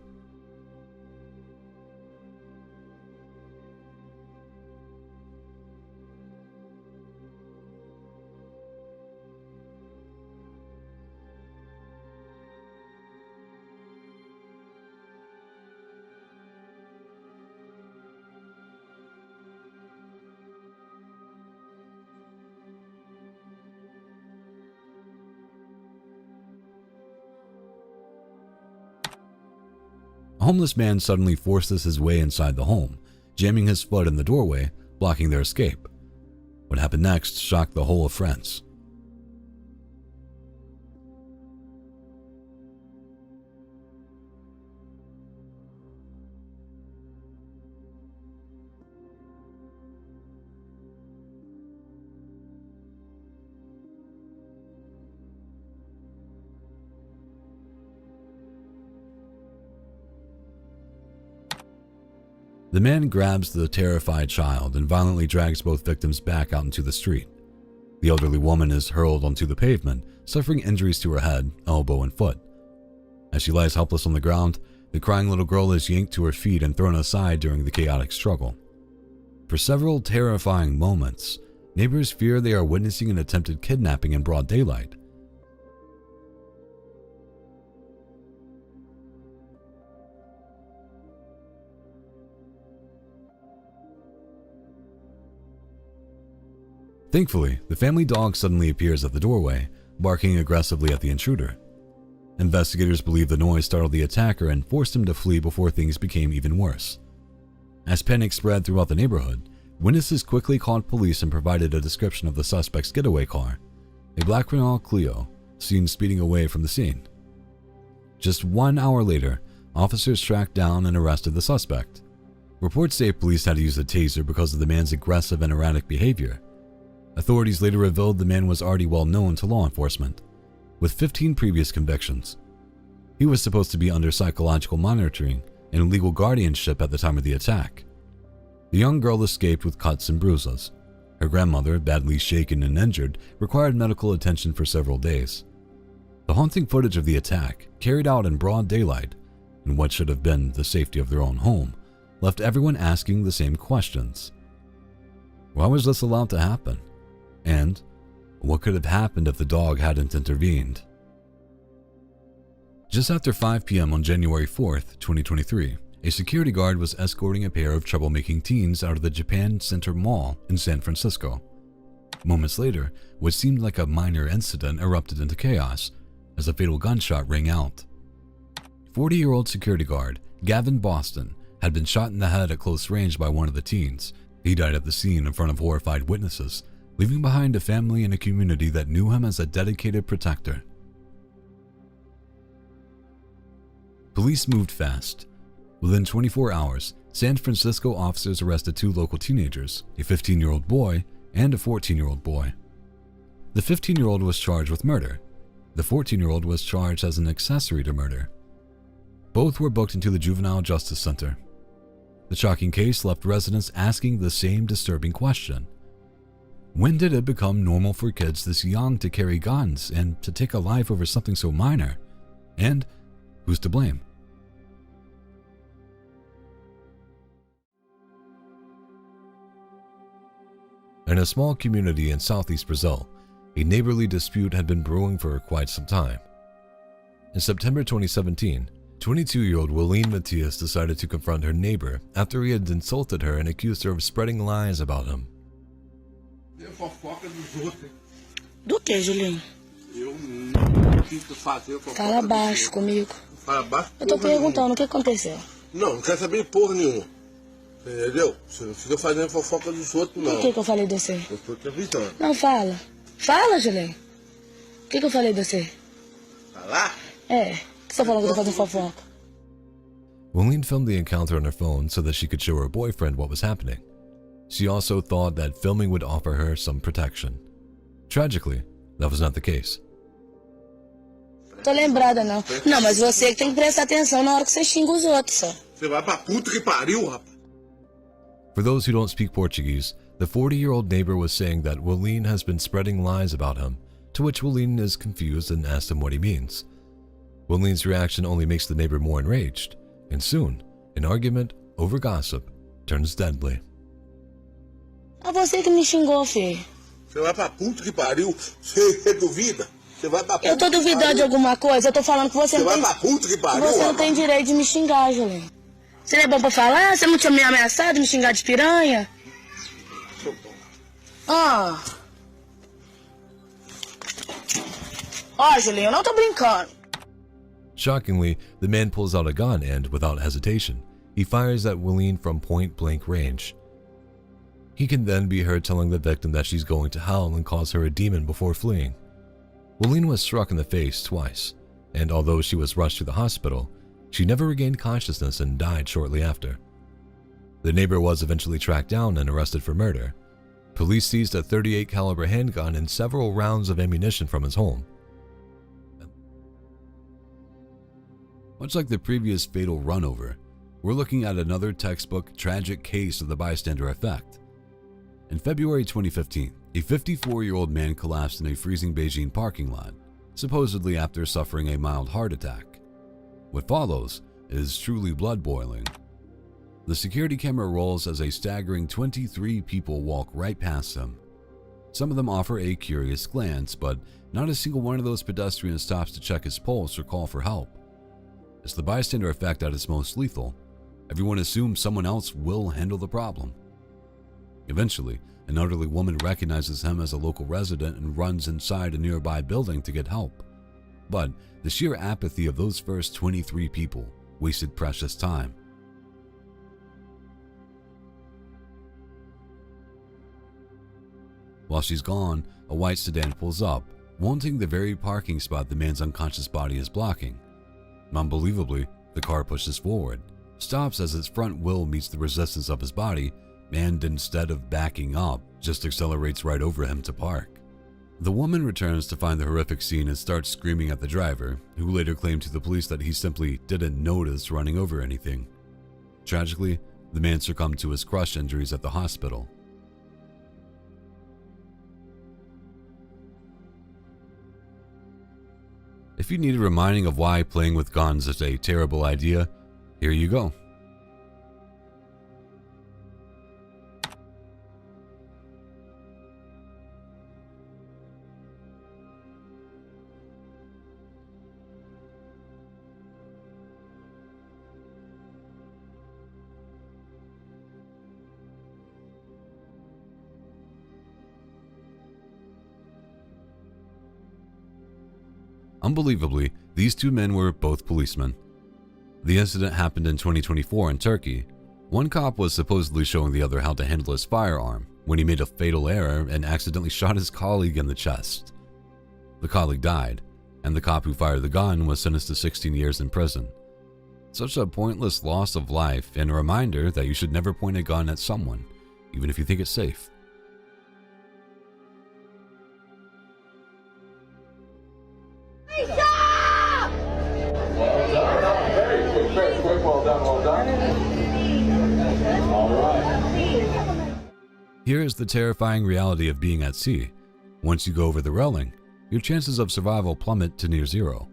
A homeless man suddenly forces his way inside the home, jamming his foot in the doorway, blocking their escape. What happened next shocked the whole of France. The man grabs the terrified child and violently drags both victims back out into the street. The elderly woman is hurled onto the pavement, suffering injuries to her head, elbow, and foot. As she lies helpless on the ground, the crying little girl is yanked to her feet and thrown aside during the chaotic struggle. For several terrifying moments, neighbors fear they are witnessing an attempted kidnapping in broad daylight. Thankfully, the family dog suddenly appears at the doorway, barking aggressively at the intruder. Investigators believe the noise startled the attacker and forced him to flee before things became even worse. As panic spread throughout the neighborhood, witnesses quickly called police and provided a description of the suspect's getaway car, a black Renault Clio, seen speeding away from the scene. Just 1 hour later, officers tracked down and arrested the suspect. Reports say police had to use a taser because of the man's aggressive and erratic behavior. Authorities later revealed the man was already well known to law enforcement, with 15 previous convictions. He was supposed to be under psychological monitoring and legal guardianship at the time of the attack. The young girl escaped with cuts and bruises. Her grandmother, badly shaken and injured, required medical attention for several days. The haunting footage of the attack, carried out in broad daylight, in what should have been the safety of their own home, left everyone asking the same questions. Why was this allowed to happen? And what could have happened if the dog hadn't intervened? Just after 5 p.m. on January 4th, 2023, a security guard was escorting a pair of troublemaking teens out of the Japan Center Mall in San Francisco. Moments later, what seemed like a minor incident erupted into chaos as a fatal gunshot rang out. 40-year-old security guard Gavin Boston had been shot in the head at close range by one of the teens. He died at the scene in front of horrified witnesses, leaving behind a family and a community that knew him as a dedicated protector. Police moved fast. Within 24 hours, San Francisco officers arrested 2 local teenagers, a 15-year-old boy and a 14-year-old boy. The 15-year-old was charged with murder. The 14-year-old was charged as an accessory to murder. Both were booked into the Juvenile Justice Center. The shocking case left residents asking the same disturbing question. When did it become normal for kids this young to carry guns and to take a life over something so minor? And who's to blame? In a small community in southeast Brazil, a neighborly dispute had been brewing for quite some time. In September 2017, 22-year-old Willeen Matias decided to confront her neighbor after he had insulted her and accused her of spreading lies about him. Do que, Julinho? Eu não fico fazendo fofoca. Fala baixo comigo. Fala baixo? Eu tô perguntando o que aconteceu. Não quero saber porra nenhuma. Entendeu? Você não fica fazendo fofoca dos outros, não. O que eu falei de você? Eu tô te avisando. Não, fala. Fala, Julinho. O que eu falei de você? Falar? É. O que você tá falando que eu tô fazendo fofoca? Willeen filmed the encounter on her phone so that she could show her boyfriend what was happening. She also thought that filming would offer her some protection. Tragically, that was not the case. Tô lembrada, não. Não, mas você que tem que prestar atenção na hora que você xinga os outros, só. Você vai pra puta que pariu, rapaz. For those who don't speak Portuguese, the 40-year-old neighbor was saying that Willeen has been spreading lies about him, to which Willeen is confused and asks him what he means. Willeen's reaction only makes the neighbor more enraged, and soon, an argument over gossip turns deadly. É você que me xingou, filho. Você vai pra puta que pariu. Você duvida? Você vai pra puta. Eu tô duvidando de alguma coisa, eu tô falando que você não tem... Você vai pra puta que pariu, Você não tem direito de me xingar, Julinho. Você não é bom pra falar? Você não tinha me ameaçado, me xingar de piranha? Ah. Ó, Julinho, eu não tô brincando. Shockingly, the man pulls out a gun and, without hesitation, he fires at Willeen from point-blank range. He can then be heard telling the victim that she's going to hell and calls her a demon before fleeing. Willeen was struck in the face twice, and although she was rushed to the hospital, she never regained consciousness and died shortly after. The neighbor was eventually tracked down and arrested for murder. Police seized a .38 caliber handgun and several rounds of ammunition from his home. Much like the previous fatal runover, we're looking at another textbook tragic case of the bystander effect. In February 2015, a 54-year-old man collapsed in a freezing Beijing parking lot, supposedly after suffering a mild heart attack. What follows is truly blood-boiling. The security camera rolls as a staggering 23 people walk right past him. Some of them offer a curious glance, but not a single one of those pedestrians stops to check his pulse or call for help. It's the bystander effect at its most lethal. Everyone assumes someone else will handle the problem. Eventually, an elderly woman recognizes him as a local resident and runs inside a nearby building to get help. But the sheer apathy of those first 23 people wasted precious time. While she's gone, a white sedan pulls up, wanting the very parking spot the man's unconscious body is blocking. Unbelievably, the car pushes forward, stops as its front wheel meets the resistance of his body, and instead of backing up, just accelerates right over him to park. The woman returns to find the horrific scene and starts screaming at the driver, who later claimed to the police that he simply didn't notice running over anything. Tragically, the man succumbed to his crush injuries at the hospital. If you need a reminding of why playing with guns is a terrible idea, here you go. Unbelievably, these two men were both policemen. The incident happened in 2024 in Turkey. One cop was supposedly showing the other how to handle his firearm when he made a fatal error and accidentally shot his colleague in the chest. The colleague died, and the cop who fired the gun was sentenced to 16 years in prison. Such a pointless loss of life and a reminder that you should never point a gun at someone, even if you think it's safe. Here is the terrifying reality of being at sea. Once you go over the railing, your chances of survival plummet to near zero.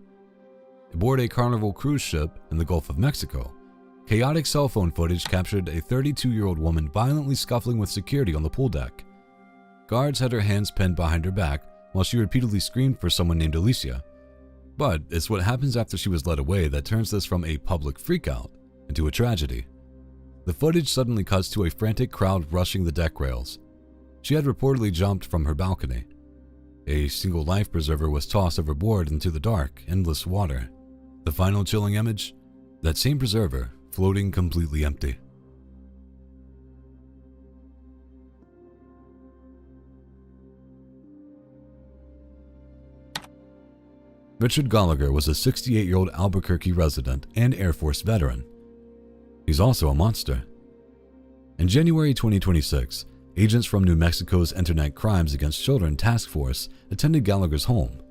Aboard a Carnival cruise ship in the Gulf of Mexico, chaotic cell phone footage captured a 32-year-old woman violently scuffling with security on the pool deck. Guards had her hands pinned behind her back while she repeatedly screamed for someone named Alicia. But it's what happens after she was led away that turns this from a public freakout into a tragedy. The footage suddenly cuts to a frantic crowd rushing the deck rails. She had reportedly jumped from her balcony. A single life preserver was tossed overboard into the dark, endless water. The final chilling image? That same preserver floating completely empty. Richard Gallagher was a 68-year-old Albuquerque resident and Air Force veteran. He's also a monster. In January 2026, agents from New Mexico's Internet Crimes Against Children Task Force attended Gallagher's home.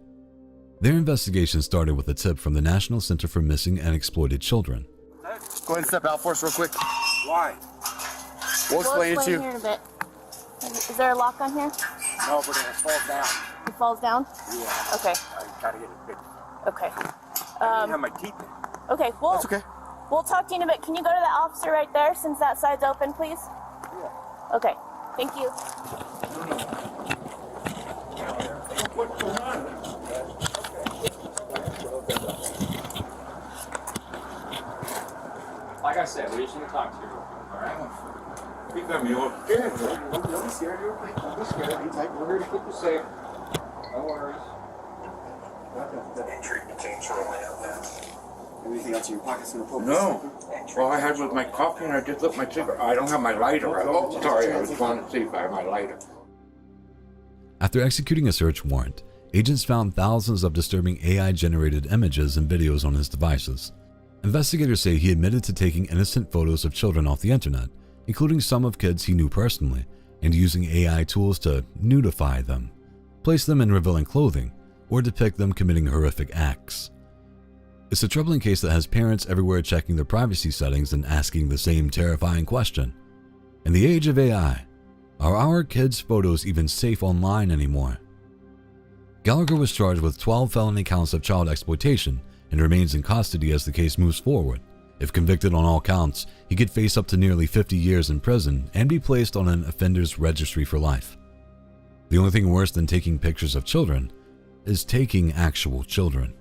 Their investigation started with a tip from the National Center for Missing and Exploited Children. Go ahead and step out for us real quick. Why? We'll explain it to you. Here in a bit. Is there a lock on here? No, but it falls down. It falls down? Yeah. Okay. I gotta get it fixed. Okay. I didn't have my teeth in. Okay, well, That's okay. We'll talk to you in a bit. Can you go to the officer right there since that side's open, please? Yeah. Okay. Thank you. Like I said, we just need to talk to you real quick, all right? You got me all scared. Don't be scared. You're okay. Don't be scared. We're here to keep you safe. No worries. Entry potential of that. Anything else in your pockets in the pocket? No. All I had was my coffee and I just lit my cigarette. I don't have my lighter. Sorry, I was trying to see if I have my lighter. After executing a search warrant, agents found thousands of disturbing AI-generated images and videos on his devices. Investigators say he admitted to taking innocent photos of children off the internet, including some of kids he knew personally, and using AI tools to nudify them, place them in revealing clothing, or depict them committing horrific acts. It's a troubling case that has parents everywhere checking their privacy settings and asking the same terrifying question. In the age of AI, are our kids' photos even safe online anymore? Gallagher was charged with 12 felony counts of child exploitation and remains in custody as the case moves forward. If convicted on all counts, he could face up to nearly 50 years in prison and be placed on an offender's registry for life. The only thing worse than taking pictures of children is taking actual children.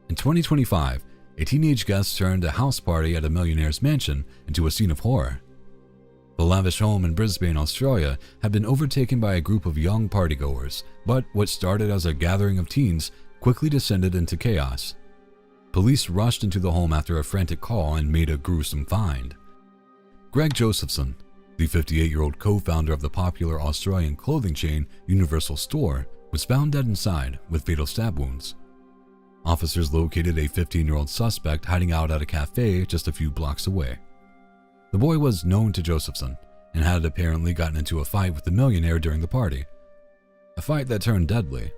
In 2025, a teenage guest turned a house party at a millionaire's mansion into a scene of horror. The lavish home in Brisbane, Australia, had been overtaken by a group of young partygoers, but what started as a gathering of teens quickly descended into chaos. Police rushed into the home after a frantic call and made a gruesome find. Greg Josephson, the 58-year-old co-founder of the popular Australian clothing chain Universal Store, was found dead inside with fatal stab wounds. Officers located a 15-year-old suspect hiding out at a cafe just a few blocks away. The boy was known to Josephson and had apparently gotten into a fight with the millionaire during the party, a fight that turned deadly.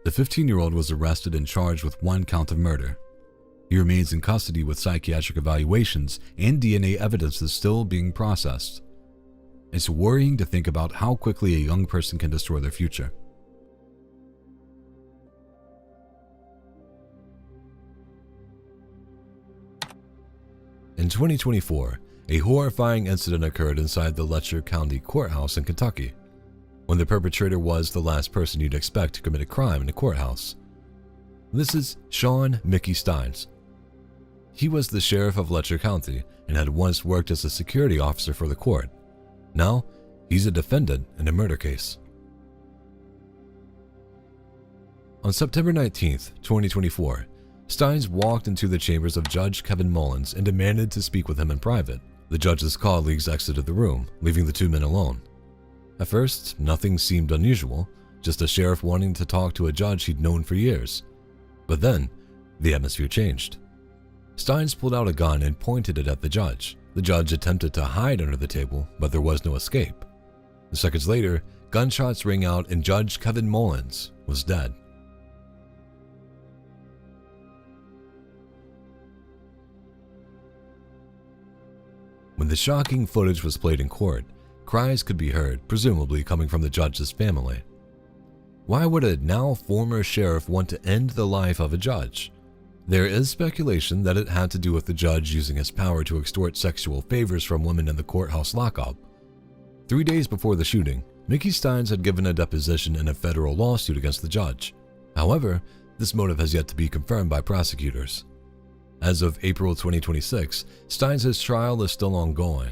The 15-year-old was arrested and charged with 1 count of murder. He remains in custody with psychiatric evaluations and DNA evidence is still being processed. It's worrying to think about how quickly a young person can destroy their future. In 2024, a horrifying incident occurred inside the Letcher County Courthouse in Kentucky, when the perpetrator was the last person you'd expect to commit a crime in a courthouse. This is Sean Mickey Steins. He was the sheriff of Letcher County and had once worked as a security officer for the court. Now, he's a defendant in a murder case. On September 19th, 2024, Steins walked into the chambers of Judge Kevin Mullins and demanded to speak with him in private. The judge's colleagues exited the room, leaving the two men alone. At first, nothing seemed unusual, just a sheriff wanting to talk to a judge he'd known for years. But then, the atmosphere changed. Steins pulled out a gun and pointed it at the judge. The judge attempted to hide under the table, but there was no escape. Seconds later, gunshots rang out and Judge Kevin Mullins was dead. When the shocking footage was played in court, cries could be heard, presumably coming from the judge's family. Why would a now former sheriff want to end the life of a judge? There is speculation that it had to do with the judge using his power to extort sexual favors from women in the courthouse lockup. 3 days before the shooting, Mickey Steins had given a deposition in a federal lawsuit against the judge. However, this motive has yet to be confirmed by prosecutors. As of April 2026, Steins' trial is still ongoing.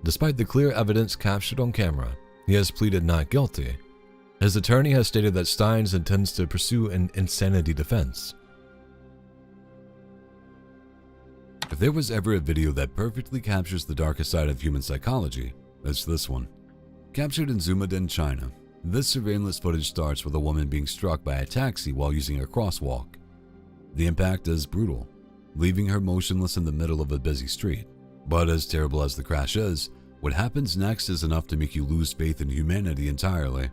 Despite the clear evidence captured on camera, he has pleaded not guilty. His attorney has stated that Steins intends to pursue an insanity defense. If there was ever a video that perfectly captures the darkest side of human psychology, it's this one. Captured in Zhoumadan, China, this surveillance footage starts with a woman being struck by a taxi while using a crosswalk. The impact is brutal, leaving her motionless in the middle of a busy street. But as terrible as the crash is, what happens next is enough to make you lose faith in humanity entirely.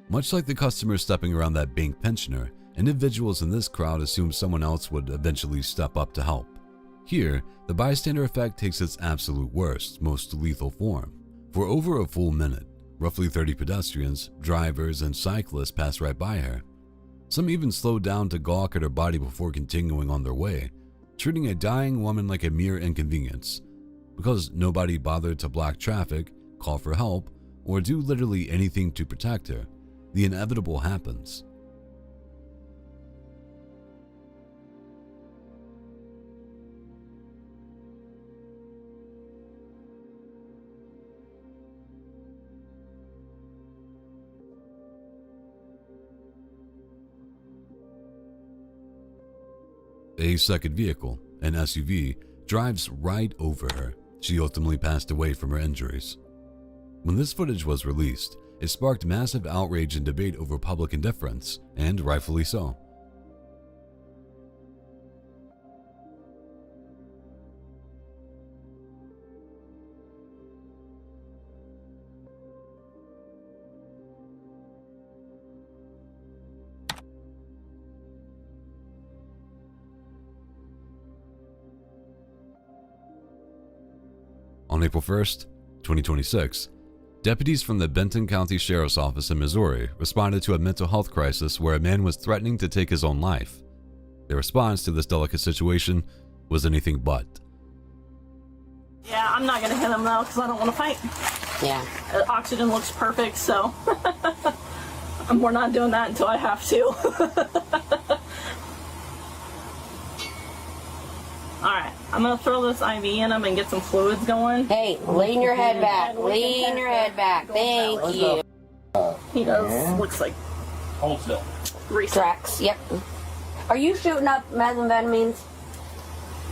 Much like the customer stepping around that bank pensioner, individuals in this crowd assume someone else would eventually step up to help. Here, the bystander effect takes its absolute worst, most lethal form. For over a full minute, roughly 30 pedestrians, drivers, and cyclists pass right by her. Some even slow down to gawk at her body before continuing on their way, treating a dying woman like a mere inconvenience. Because nobody bothered to block traffic, call for help, or do literally anything to protect her, the inevitable happens. A second vehicle, an SUV, drives right over her, she ultimately passed away from her injuries. When this footage was released, it sparked massive outrage and debate over public indifference, and rightfully so. On April 1st, 2026, deputies from the Benton County Sheriff's Office in Missouri responded to a mental health crisis where a man was threatening to take his own life. Their response to this delicate situation was anything but. Yeah, I'm not gonna hit him though, because I don't want to fight. Yeah. Oxygen looks perfect, so we're not doing that until I have to. Alright, I'm gonna throw this IV in him and get some fluids going. Hey, lean your head back. Lean your head back. Thank you. He does. Looks like. Hold still. Tracks. Yep. Are you shooting up methamphetamines?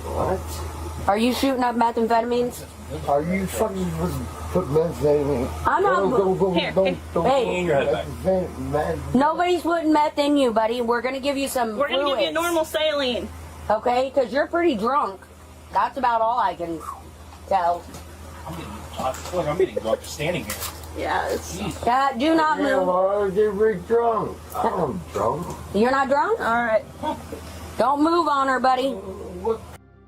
What? Are you shooting up methamphetamines? Are you fucking put methamphetamine? I'm not. Don't. Hey. Your head back. Nobody's putting meth in you, buddy. We're gonna give you some. We're gonna give you normal saline. Okay, because you're pretty drunk. That's about all I can tell. I feel like I'm getting drunk just standing here. Yeah, it's. Yeah, do not move. Why are they drunk? I'm drunk. You're not drunk? Alright. Don't move on her, buddy. What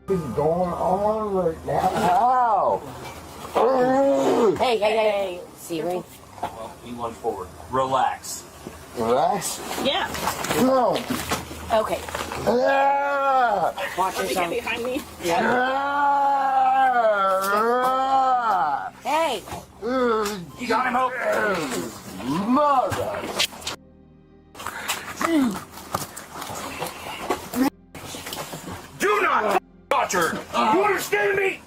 is going on right now? Ow! Hey. Siri. Well, you lunge forward. Relax. Relax? Yeah. No. Okay. Watch Let me yourself. get behind me. Hey. You got him, Hope? Mother. Do not touch her! You understand me?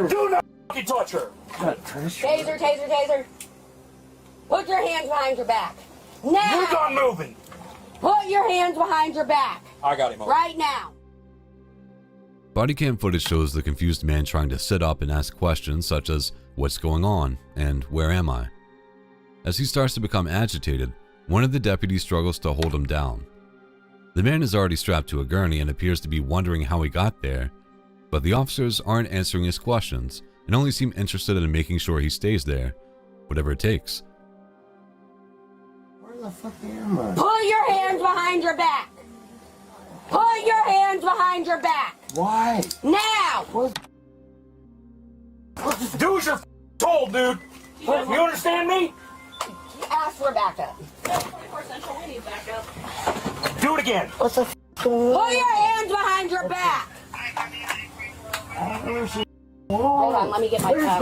Do not touch her! Taser. Put your hands behind your back. Now. You're done moving! Put your hands behind your back. I got him, Hope. Right now. Body cam footage shows the confused man trying to sit up and ask questions such as, "What's going on?" and "Where am I?" As he starts to become agitated, one of the deputies struggles to hold him down. The man is already strapped to a gurney and appears to be wondering how he got there, but the officers aren't answering his questions and only seem interested in making sure he stays there, whatever it takes. Where the fuck am I? Put your hands behind your back. Put your hands behind your back. Why? Now. Do as you're told, dude! You understand me? Ask for backup. Do it again! What the Put your hands behind your back. Hold on, let me get my cuff.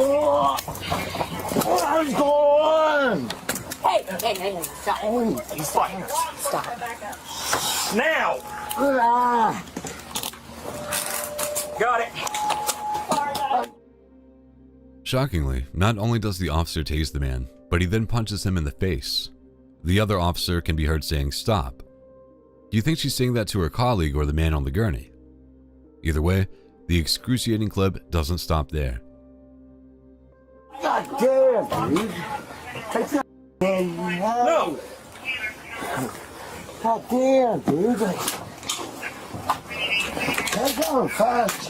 What is going on? Hey, stop. He's fine. Stop. Now! Got it! Shockingly, not only does the officer tase the man, but he then punches him in the face. The other officer can be heard saying, "Stop." Do you think she's saying that to her colleague or the man on the gurney? Either way, the excruciating clip doesn't stop there. God damn, dude. Take that No! God damn, dude. That's on fast.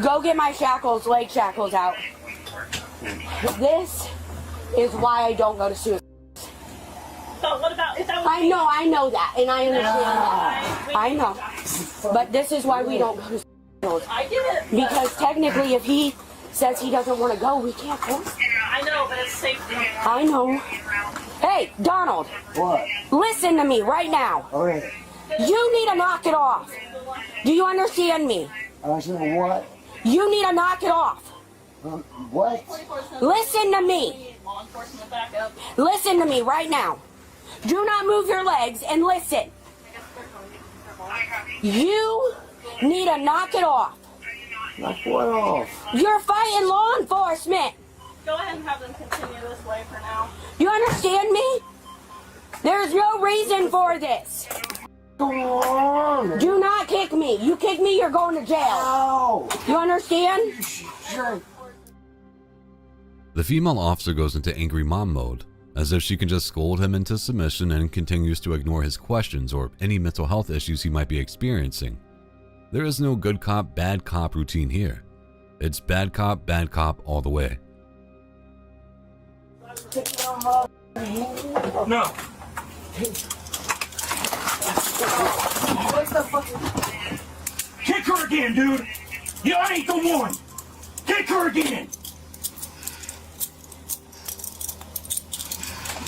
Go get my shackles, leg shackles out. This is why I don't go to suicide. So what about, is that what I know that, and I understand that. I know. But this is why we don't go to suicide. I get it. Because technically, if he says he doesn't want to go, we can't force him. I know, but it's safety. I know. Hey, Donald. What? Listen to me right now. Okay. You need to knock it off. Do you understand me? I said what? You need to knock it off. What? Listen to me. Listen to me right now. Do not move your legs and listen. You need to knock it off. Knock what off? You're fighting law enforcement. Go ahead and have them continue this way for now. You understand me? There's no reason for this. Do not kick me. You kick me, you're going to jail. You understand? The female officer goes into angry mom mode, as if she can just scold him into submission, and continues to ignore his questions or any mental health issues he might be experiencing. There is no good cop, bad cop routine here. It's bad cop all the way. No. What's the fucking... Kick her again, dude. You ain't the one. Kick her again.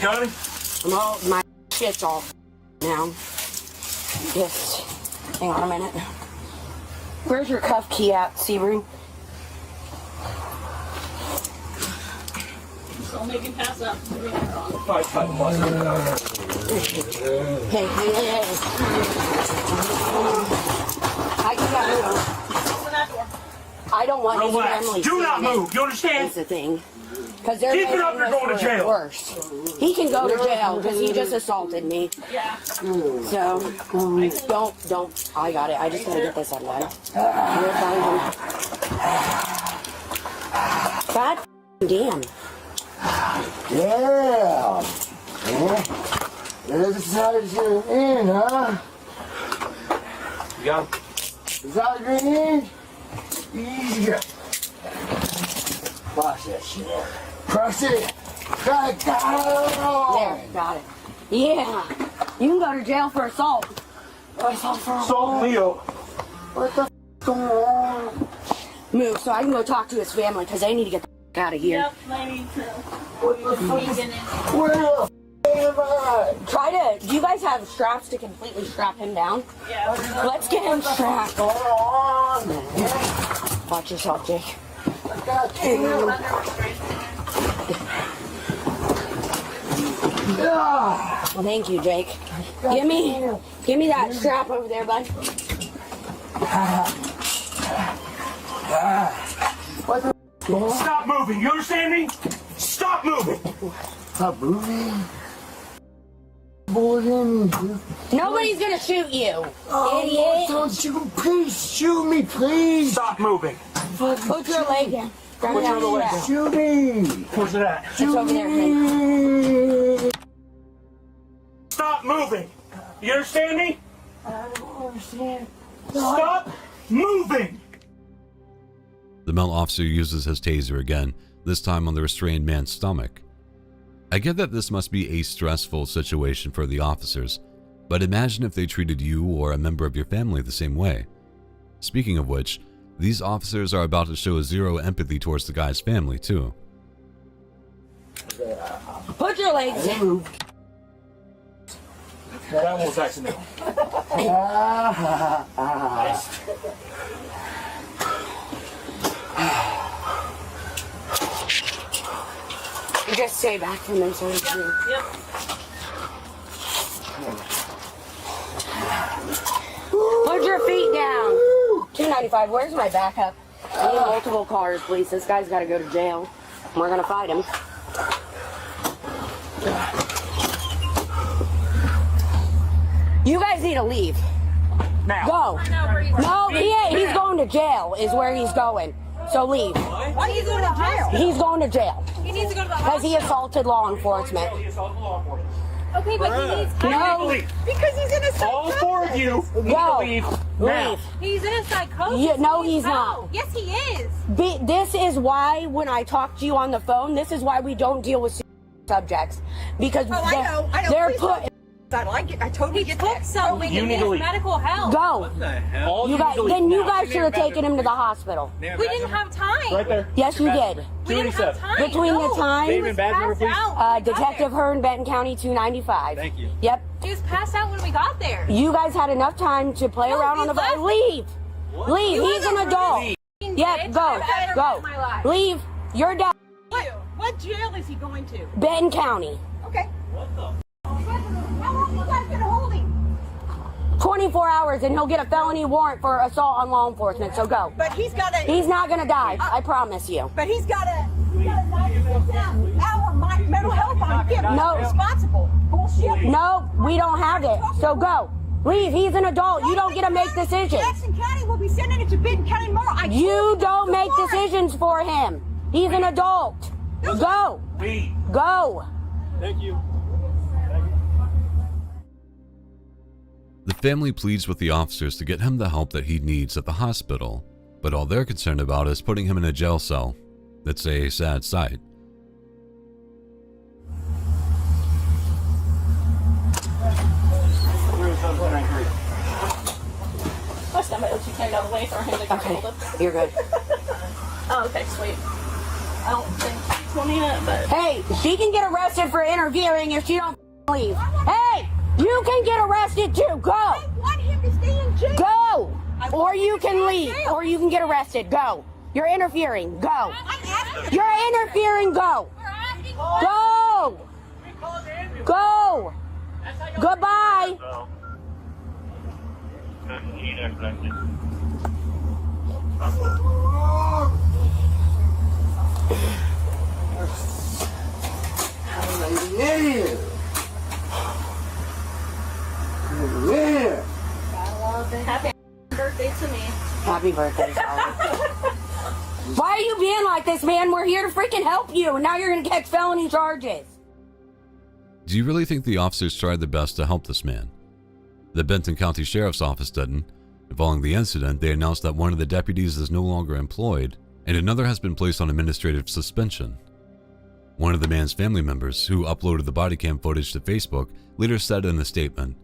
Got him? Well, my shit's off now. Just hang on a minute. Where's your cuff key at, Sebring? Don't make him pass up. Hey. I can get moving. Open that door. I don't want his Relax. family. Do not move. You understand? That's the thing. Because they're Keep it making up, you're us going to look jail. worse. He can go to jail because he just assaulted me. Yeah. So, don't. I got it. I just gotta get this undone. God damn. Yeah. There's a side in, huh? You got him? Is that green? Easy. Crush that shit. Crush it. There, got it. Yeah. You can go to jail for assault. Assault Leo. What the f going on? Move so I can go talk to his family because they need to get the f out of here. Yep, I need to. What the fuck? Where the f am I? Try to. Do you guys have straps to completely strap him down? Yeah. Let's get him strapped. Watch yourself, Jake. Well, thank you, Jake. Give me that strap over there, bud. Stop moving. You understand me? Stop moving. Stop moving. Nobody's gonna shoot you, idiot. Don't shoot. Please shoot me, please. Stop moving. Put your leg down. Put your other leg down. Shoot me. Where's it at? It's over there, honey. Stop moving. You understand me? I don't understand. Stop moving. The male officer uses his taser again, this time on the restrained man's stomach. I get that this must be a stressful situation for the officers, but imagine if they treated you or a member of your family the same way. Speaking of which, these officers are about to show zero empathy towards the guy's family, too. Put your legs in. That one was accidental. Just stay back from them so we can. Yep. Put your feet down. 295. Where's my backup? I need multiple cars, please. This guy's got to go to jail. We're gonna fight him. You guys need to leave. Now. Go. No, he ain't. He's going to jail. Is where he's going. So leave. Why are you going to jail? He's going to jail. He needs to go to the Because he assaulted law enforcement. Okay, but he needs to No. because he's in a psychosis. All four of you need to leave now. Leave. He's in a psychosis. No, he's not. Yes, he is. This is why when I talk to you on the phone, this is why we don't deal with subjects. Because they're Please put. I like it. I totally get that. So we You can need get to his leave. medical help. Go. All You guys, need to leave then you now. guys should have taken him to the hospital. We didn't have time. Right there. Yes, you did. We didn't have time. Between the time, David, badge number, please. Detective Hearn, Benton County, 295. Thank you. Yep. He was passed out when we got there. You guys had enough time to play around on the left. phone. Leave. Leave. You He's an haven't adult. really Yep. Go. I've ever Go. in my life. Leave. You're done. What jail is he going to? Benton County. Okay. What the? How long you guys gonna hold him? 24 hours and he'll get a felony warrant for assault on law enforcement. So go. But he's got to. He's not gonna die. I promise you. But he's got to. 96-hour mental health on him. No. Responsible. Bullshit. No, we don't have it. So go. Leave. He's an adult. You don't get to make decisions. Jackson County will be sending it to Benton County tomorrow. You don't make decisions for him. He's an adult. Go. Go. Thank you. The family pleads with the officers to get him the help that he needs at the hospital, but all they're concerned about is putting him in a jail cell. It's a sad sight. I'll stand by you carried out of the way for him to get hold of. You're good. Oh, okay, sweet. I don't think he told me yet, but... Hey, she can get arrested for interfering if she don't leave. Hey, you can get arrested too. Go. I want him to stay in jail. Go. Or you can leave. Or you can get arrested. Go. You're interfering. Go. You're interfering. Go. Go. Go. Goodbye. Happy birthday to me. Happy birthday, Charlie. Why are you being like this, man? We're here to freaking help you, and now you're gonna catch felony charges. Do you really think the officers tried their best to help this man? The Benton County Sheriff's Office didn't. Following the incident, they announced that one of the deputies is no longer employed, and another has been placed on administrative suspension. One of the man's family members, who uploaded the body cam footage to Facebook, later said in a statement,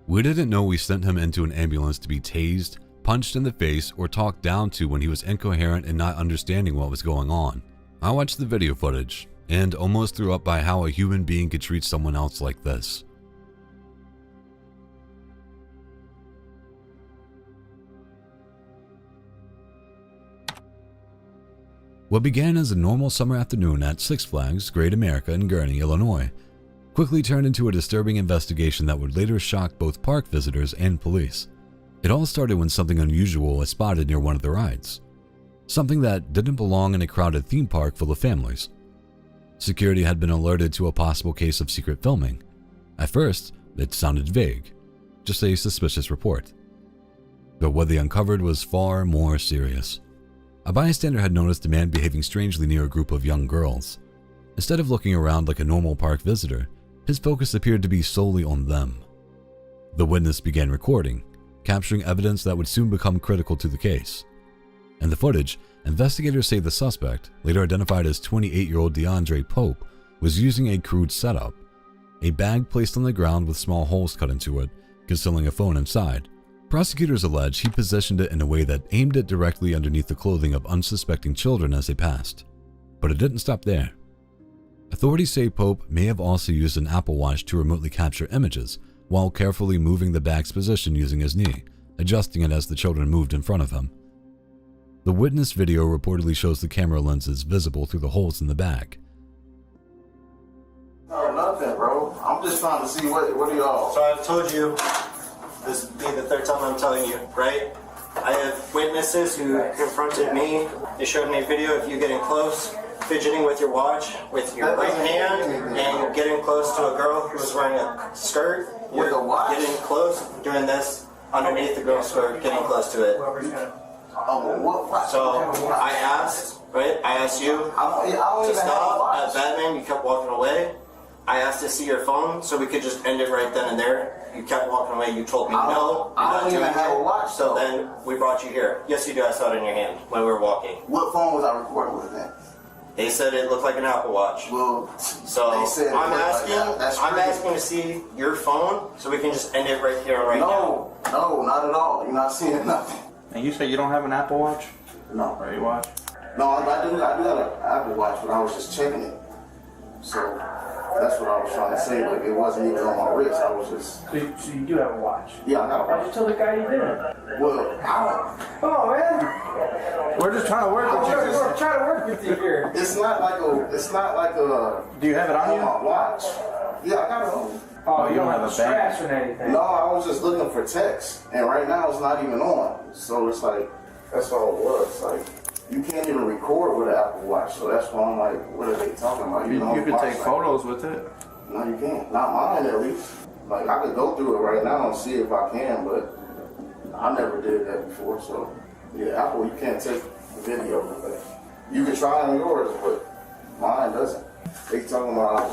"We didn't know we sent him into an ambulance to be tased, punched in the face, or talked down to when he was incoherent and not understanding what was going on. I watched the video footage and almost threw up by how a human being could treat someone else like this." What began as a normal summer afternoon at Six Flags Great America in Gurnee, Illinois, quickly turned into a disturbing investigation that would later shock both park visitors and police. It all started when something unusual was spotted near one of the rides. Something that didn't belong in a crowded theme park full of families. Security had been alerted to a possible case of secret filming. At first, it sounded vague, just a suspicious report. But what they uncovered was far more serious. A bystander had noticed a man behaving strangely near a group of young girls. Instead of looking around like a normal park visitor, his focus appeared to be solely on them. The witness began recording, capturing evidence that would soon become critical to the case. In the footage, investigators say the suspect, later identified as 28-year-old DeAndre Pope, was using a crude setup: a bag placed on the ground with small holes cut into it, concealing a phone inside. Prosecutors allege he positioned it in a way that aimed it directly underneath the clothing of unsuspecting children as they passed. But it didn't stop there. Authorities say Pope may have also used an Apple Watch to remotely capture images, while carefully moving the bag's position using his knee, adjusting it as the children moved in front of him. The witness video reportedly shows the camera lenses visible through the holes in the bag. No, nothing, bro. I'm just trying to see what are y'all. So I've told you, this will be the third time I'm telling you, right? I have witnesses who confronted me. They showed me a video of you getting close, fidgeting with your watch, with your right hand, and getting close to a girl who was wearing a skirt. With a watch? Getting close, doing this underneath the girl's skirt, getting close to it. So I asked, right? I asked you to stop. At Batman, you kept walking away. I asked to see your phone so we could just end it right then and there. You kept walking away. You told me no. I don't even have a watch. So then we brought you here. Yes, you do. I saw it in your hand when we were walking. What phone was I recording with then? They said it looked like an Apple Watch. Well, so they said I'm asking to see your phone so we can just end it right here and right now. No, not at all. You're not seeing nothing. And you say you don't have an Apple Watch? No. Or you watch? No, I do have an Apple Watch, but I was just checking it. So that's what I was trying to say. Like, it wasn't even on my wrist. I was just. So you do have a watch? Yeah, I got a watch. Why'd you tell the guy you didn't? Well, I don't. Come on, man. We're just trying to work with you. We're trying to work with you here. It's not like a. Do you have it on you? Watch. Yeah, I got it on. Oh, you don't have a straps or anything? No, I was just looking for text, and right now it's not even on. So it's like, that's all it was. Like, you can't even record with an Apple Watch, so that's why I'm like, what are they talking about? You could take photos with it. No, you can't. Not mine, at least. Like, I could go through it right now and see if I can, but I never did that before, so. Yeah, Apple, you can't take the video. But you can try on yours, but mine doesn't. They talking about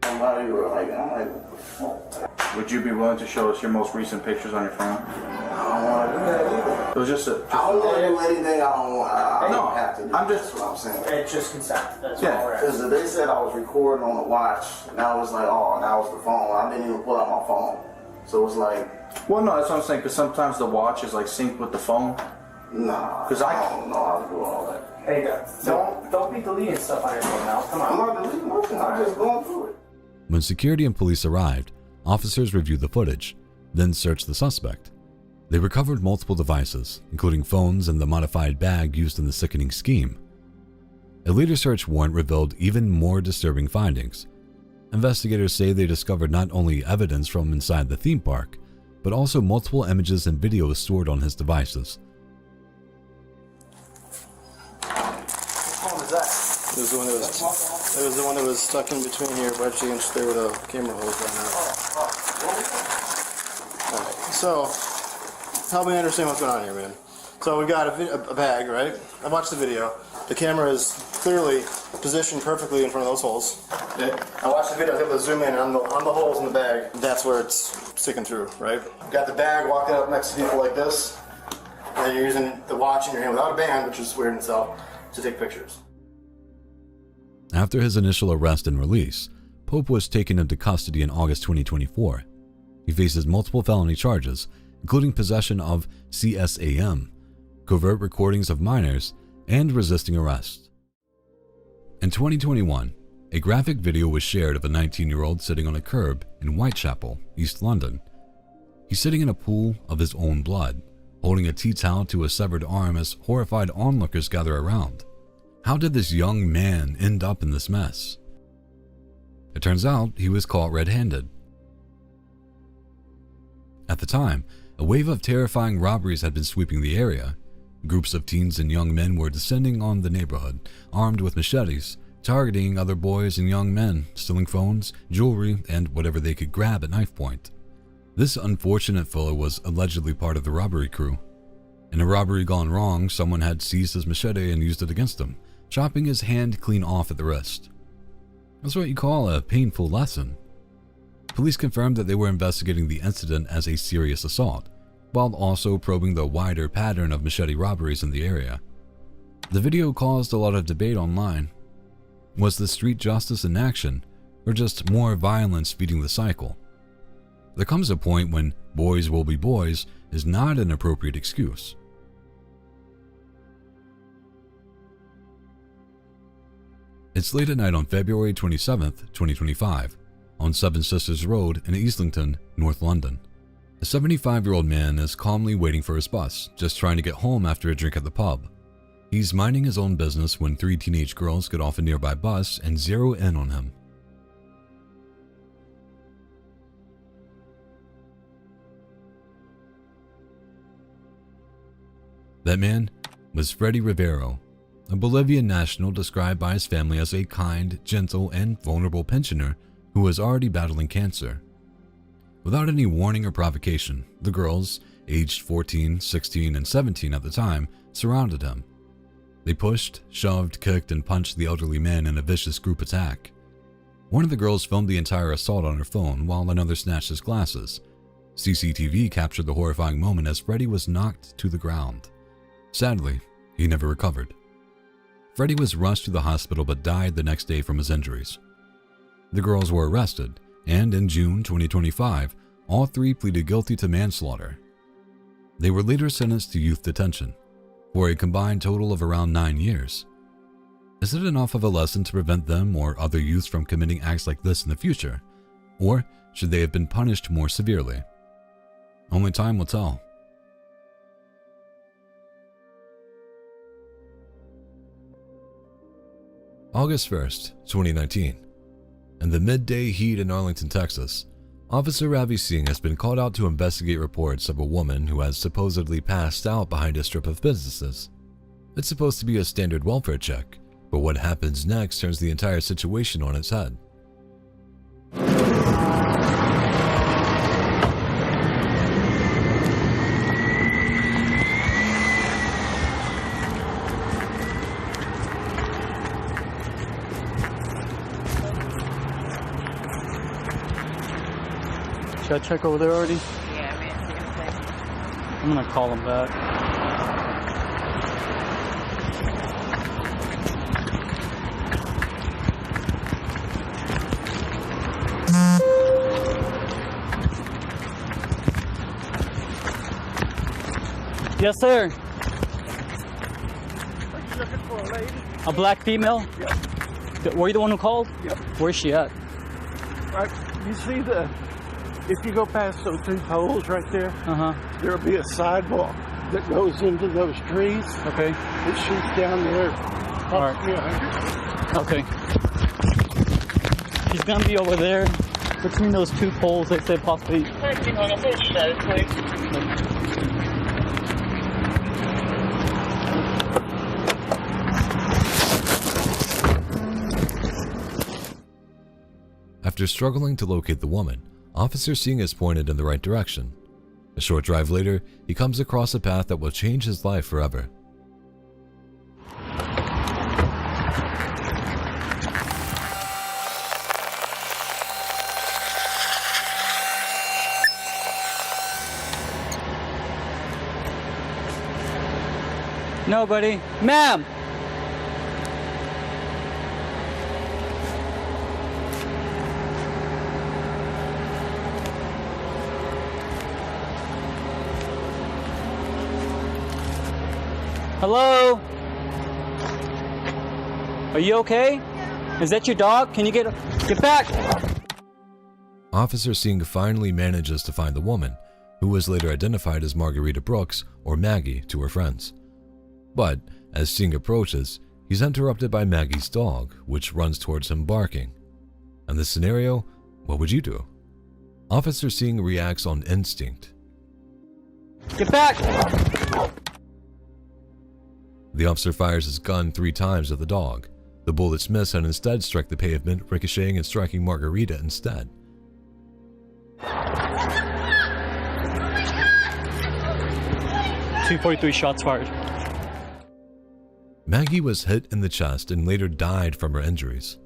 somebody were like, I'm like, Would you be willing to show us your most recent pictures on your phone? I don't want to do that either. It was just a. I don't want to do anything I don't want. I No, don't have to do. I'm just. That's what I'm saying. It's just consent. That's Yeah. all we're Because they said I was recording on the watch, and I was like, oh, and that was the phone. I didn't even pull out my phone. So it's like. Well, no, that's what I'm saying, because sometimes the watch is like synced with the phone. Nah. Because I don't know how to do all that. Hey, don't be deleting stuff on your phone now. Come on. I'm not deleting nothing. I'm just going through it. When security and police arrived, officers reviewed the footage, then searched the suspect. They recovered multiple devices, including phones and the modified bag used in the sickening scheme. A later search warrant revealed even more disturbing findings. Investigators say they discovered not only evidence from inside the theme park, but also multiple images and videos stored on his devices. What phone is that? It was the one that was stuck in between your butt cheeks there with a camera hose right now. Alright, so help me understand what's going on here, man. So we got a bag, right? I watched the video. The camera is clearly positioned perfectly in front of those holes. Okay. I watched the video. I was able to zoom in on the holes in the bag. That's where it's sticking through, right? Got the bag walking up next to people like this, and you're using the watch in your hand without a band, which is weird in itself, to take pictures. After his initial arrest and release, Pope was taken into custody in August 2024. He faces multiple felony charges, including possession of CSAM, covert recordings of minors, and resisting arrest. In 2021, a graphic video was shared of a 19-year-old sitting on a curb in Whitechapel, East London. He's sitting in a pool of his own blood, holding a tea towel to a severed arm as horrified onlookers gather around. How did this young man end up in this mess? It turns out he was caught red-handed. At the time, a wave of terrifying robberies had been sweeping the area. Groups of teens and young men were descending on the neighborhood, armed with machetes, targeting other boys and young men, stealing phones, jewelry, and whatever they could grab at knife point. This unfortunate fellow was allegedly part of the robbery crew. In a robbery gone wrong, someone had seized his machete and used it against him, chopping his hand clean off at the wrist. That's what you call a painful lesson. Police confirmed that they were investigating the incident as a serious assault, while also probing the wider pattern of machete robberies in the area. The video caused a lot of debate online. Was the street justice in action, or just more violence feeding the cycle? There comes a point when boys will be boys is not an appropriate excuse. It's late at night on February 27th, 2025, on Seven Sisters Road in Islington, North London. A 75-year-old man is calmly waiting for his bus, just trying to get home after a drink at the pub. He's minding his own business when three teenage girls get off a nearby bus and zero in on him. That man was Freddy Rivero, a Bolivian national described by his family as a kind, gentle, and vulnerable pensioner who was already battling cancer. Without any warning or provocation, the girls, aged 14, 16, and 17 at the time, surrounded him. They pushed, shoved, kicked, and punched the elderly man in a vicious group attack. One of the girls filmed the entire assault on her phone while another snatched his glasses. CCTV captured the horrifying moment as Freddy was knocked to the ground. Sadly, he never recovered. Freddy was rushed to the hospital but died the next day from his injuries. The girls were arrested, and in June 2025, all three pleaded guilty to manslaughter. They were later sentenced to youth detention, for a combined total of around 9 years. Is it enough of a lesson to prevent them or other youths from committing acts like this in the future? Or should they have been punished more severely? Only time will tell. August 1st, 2019. In the midday heat in Arlington, Texas, Officer Ravi Singh has been called out to investigate reports of a woman who has supposedly passed out behind a strip of businesses. It's supposed to be a standard welfare check, but what happens next turns the entire situation on its head. Got a check over there already? Yeah, man, same thing. I'm gonna call him back. Yes, sir. Are you looking for a lady? A black female? Yep. Were you the one who called? Yep. Where's she at? Right. You see if you go past those two poles right there, there'll be a sidewalk that goes into those trees. Okay. It shoots down there. All right. Okay. She's gonna be over there between those two poles. They said possibly. After struggling to locate the woman, Officer Singh is pointed in the right direction. A short drive later, he comes across a path that will change his life forever. Nobody. Ma'am! Hello? Are you okay? Is that your dog? Can you get back? Officer Singh finally manages to find the woman, who was later identified as Margarita Brooks, or Maggie, to her friends. But as Singh approaches, he's interrupted by Maggie's dog, which runs towards him barking. In this scenario, what would you do? Officer Singh reacts on instinct. Get back! The officer fires his gun 3 times at the dog. The bullets miss and instead strike the pavement, ricocheting and striking Margarita instead. 243 shots fired. Maggie was hit in the chest and later died from her injuries.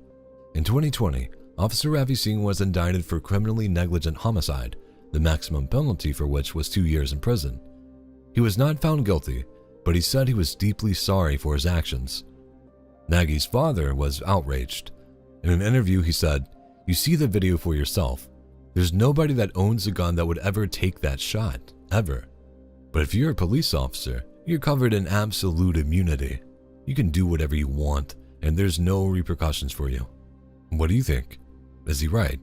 In 2020, Officer Ravi Singh was indicted for criminally negligent homicide, the maximum penalty for which was 2 years in prison. He was not found guilty, but he said he was deeply sorry for his actions. Maggie's father was outraged. In an interview, he said, "You see the video for yourself. There's nobody that owns a gun that would ever take that shot, ever. But if you're a police officer, you're covered in absolute immunity. You can do whatever you want, and there's no repercussions for you." What do you think? Is he right?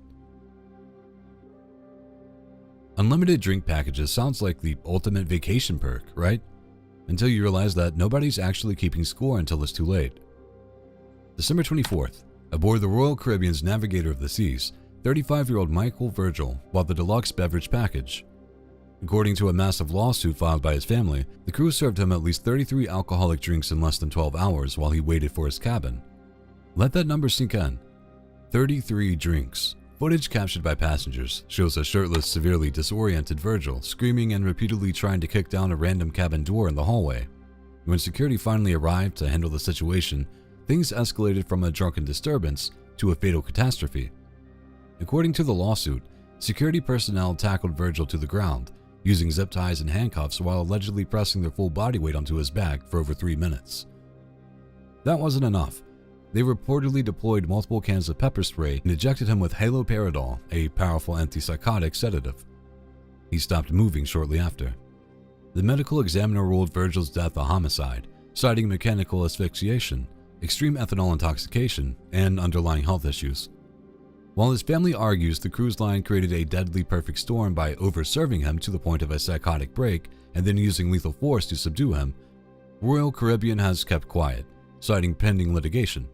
Unlimited drink packages sounds like the ultimate vacation perk, right? Until you realize that nobody's actually keeping score until it's too late. December 24th, aboard the Royal Caribbean's Navigator of the Seas, 35-year-old Michael Virgil bought the deluxe beverage package. According to a massive lawsuit filed by his family, the crew served him at least 33 alcoholic drinks in less than 12 hours while he waited for his cabin. Let that number sink in. 33 drinks. Footage captured by passengers shows a shirtless, severely disoriented Virgil screaming and repeatedly trying to kick down a random cabin door in the hallway. When security finally arrived to handle the situation, things escalated from a drunken disturbance to a fatal catastrophe. According to the lawsuit, security personnel tackled Virgil to the ground, using zip ties and handcuffs while allegedly pressing their full body weight onto his back for over 3 minutes. That wasn't enough. They reportedly deployed multiple cans of pepper spray and injected him with haloperidol, a powerful antipsychotic sedative. He stopped moving shortly after. The medical examiner ruled Virgil's death a homicide, citing mechanical asphyxiation, extreme ethanol intoxication, and underlying health issues. While his family argues the cruise line created a deadly perfect storm by over-serving him to the point of a psychotic break and then using lethal force to subdue him, Royal Caribbean has kept quiet, citing pending litigation.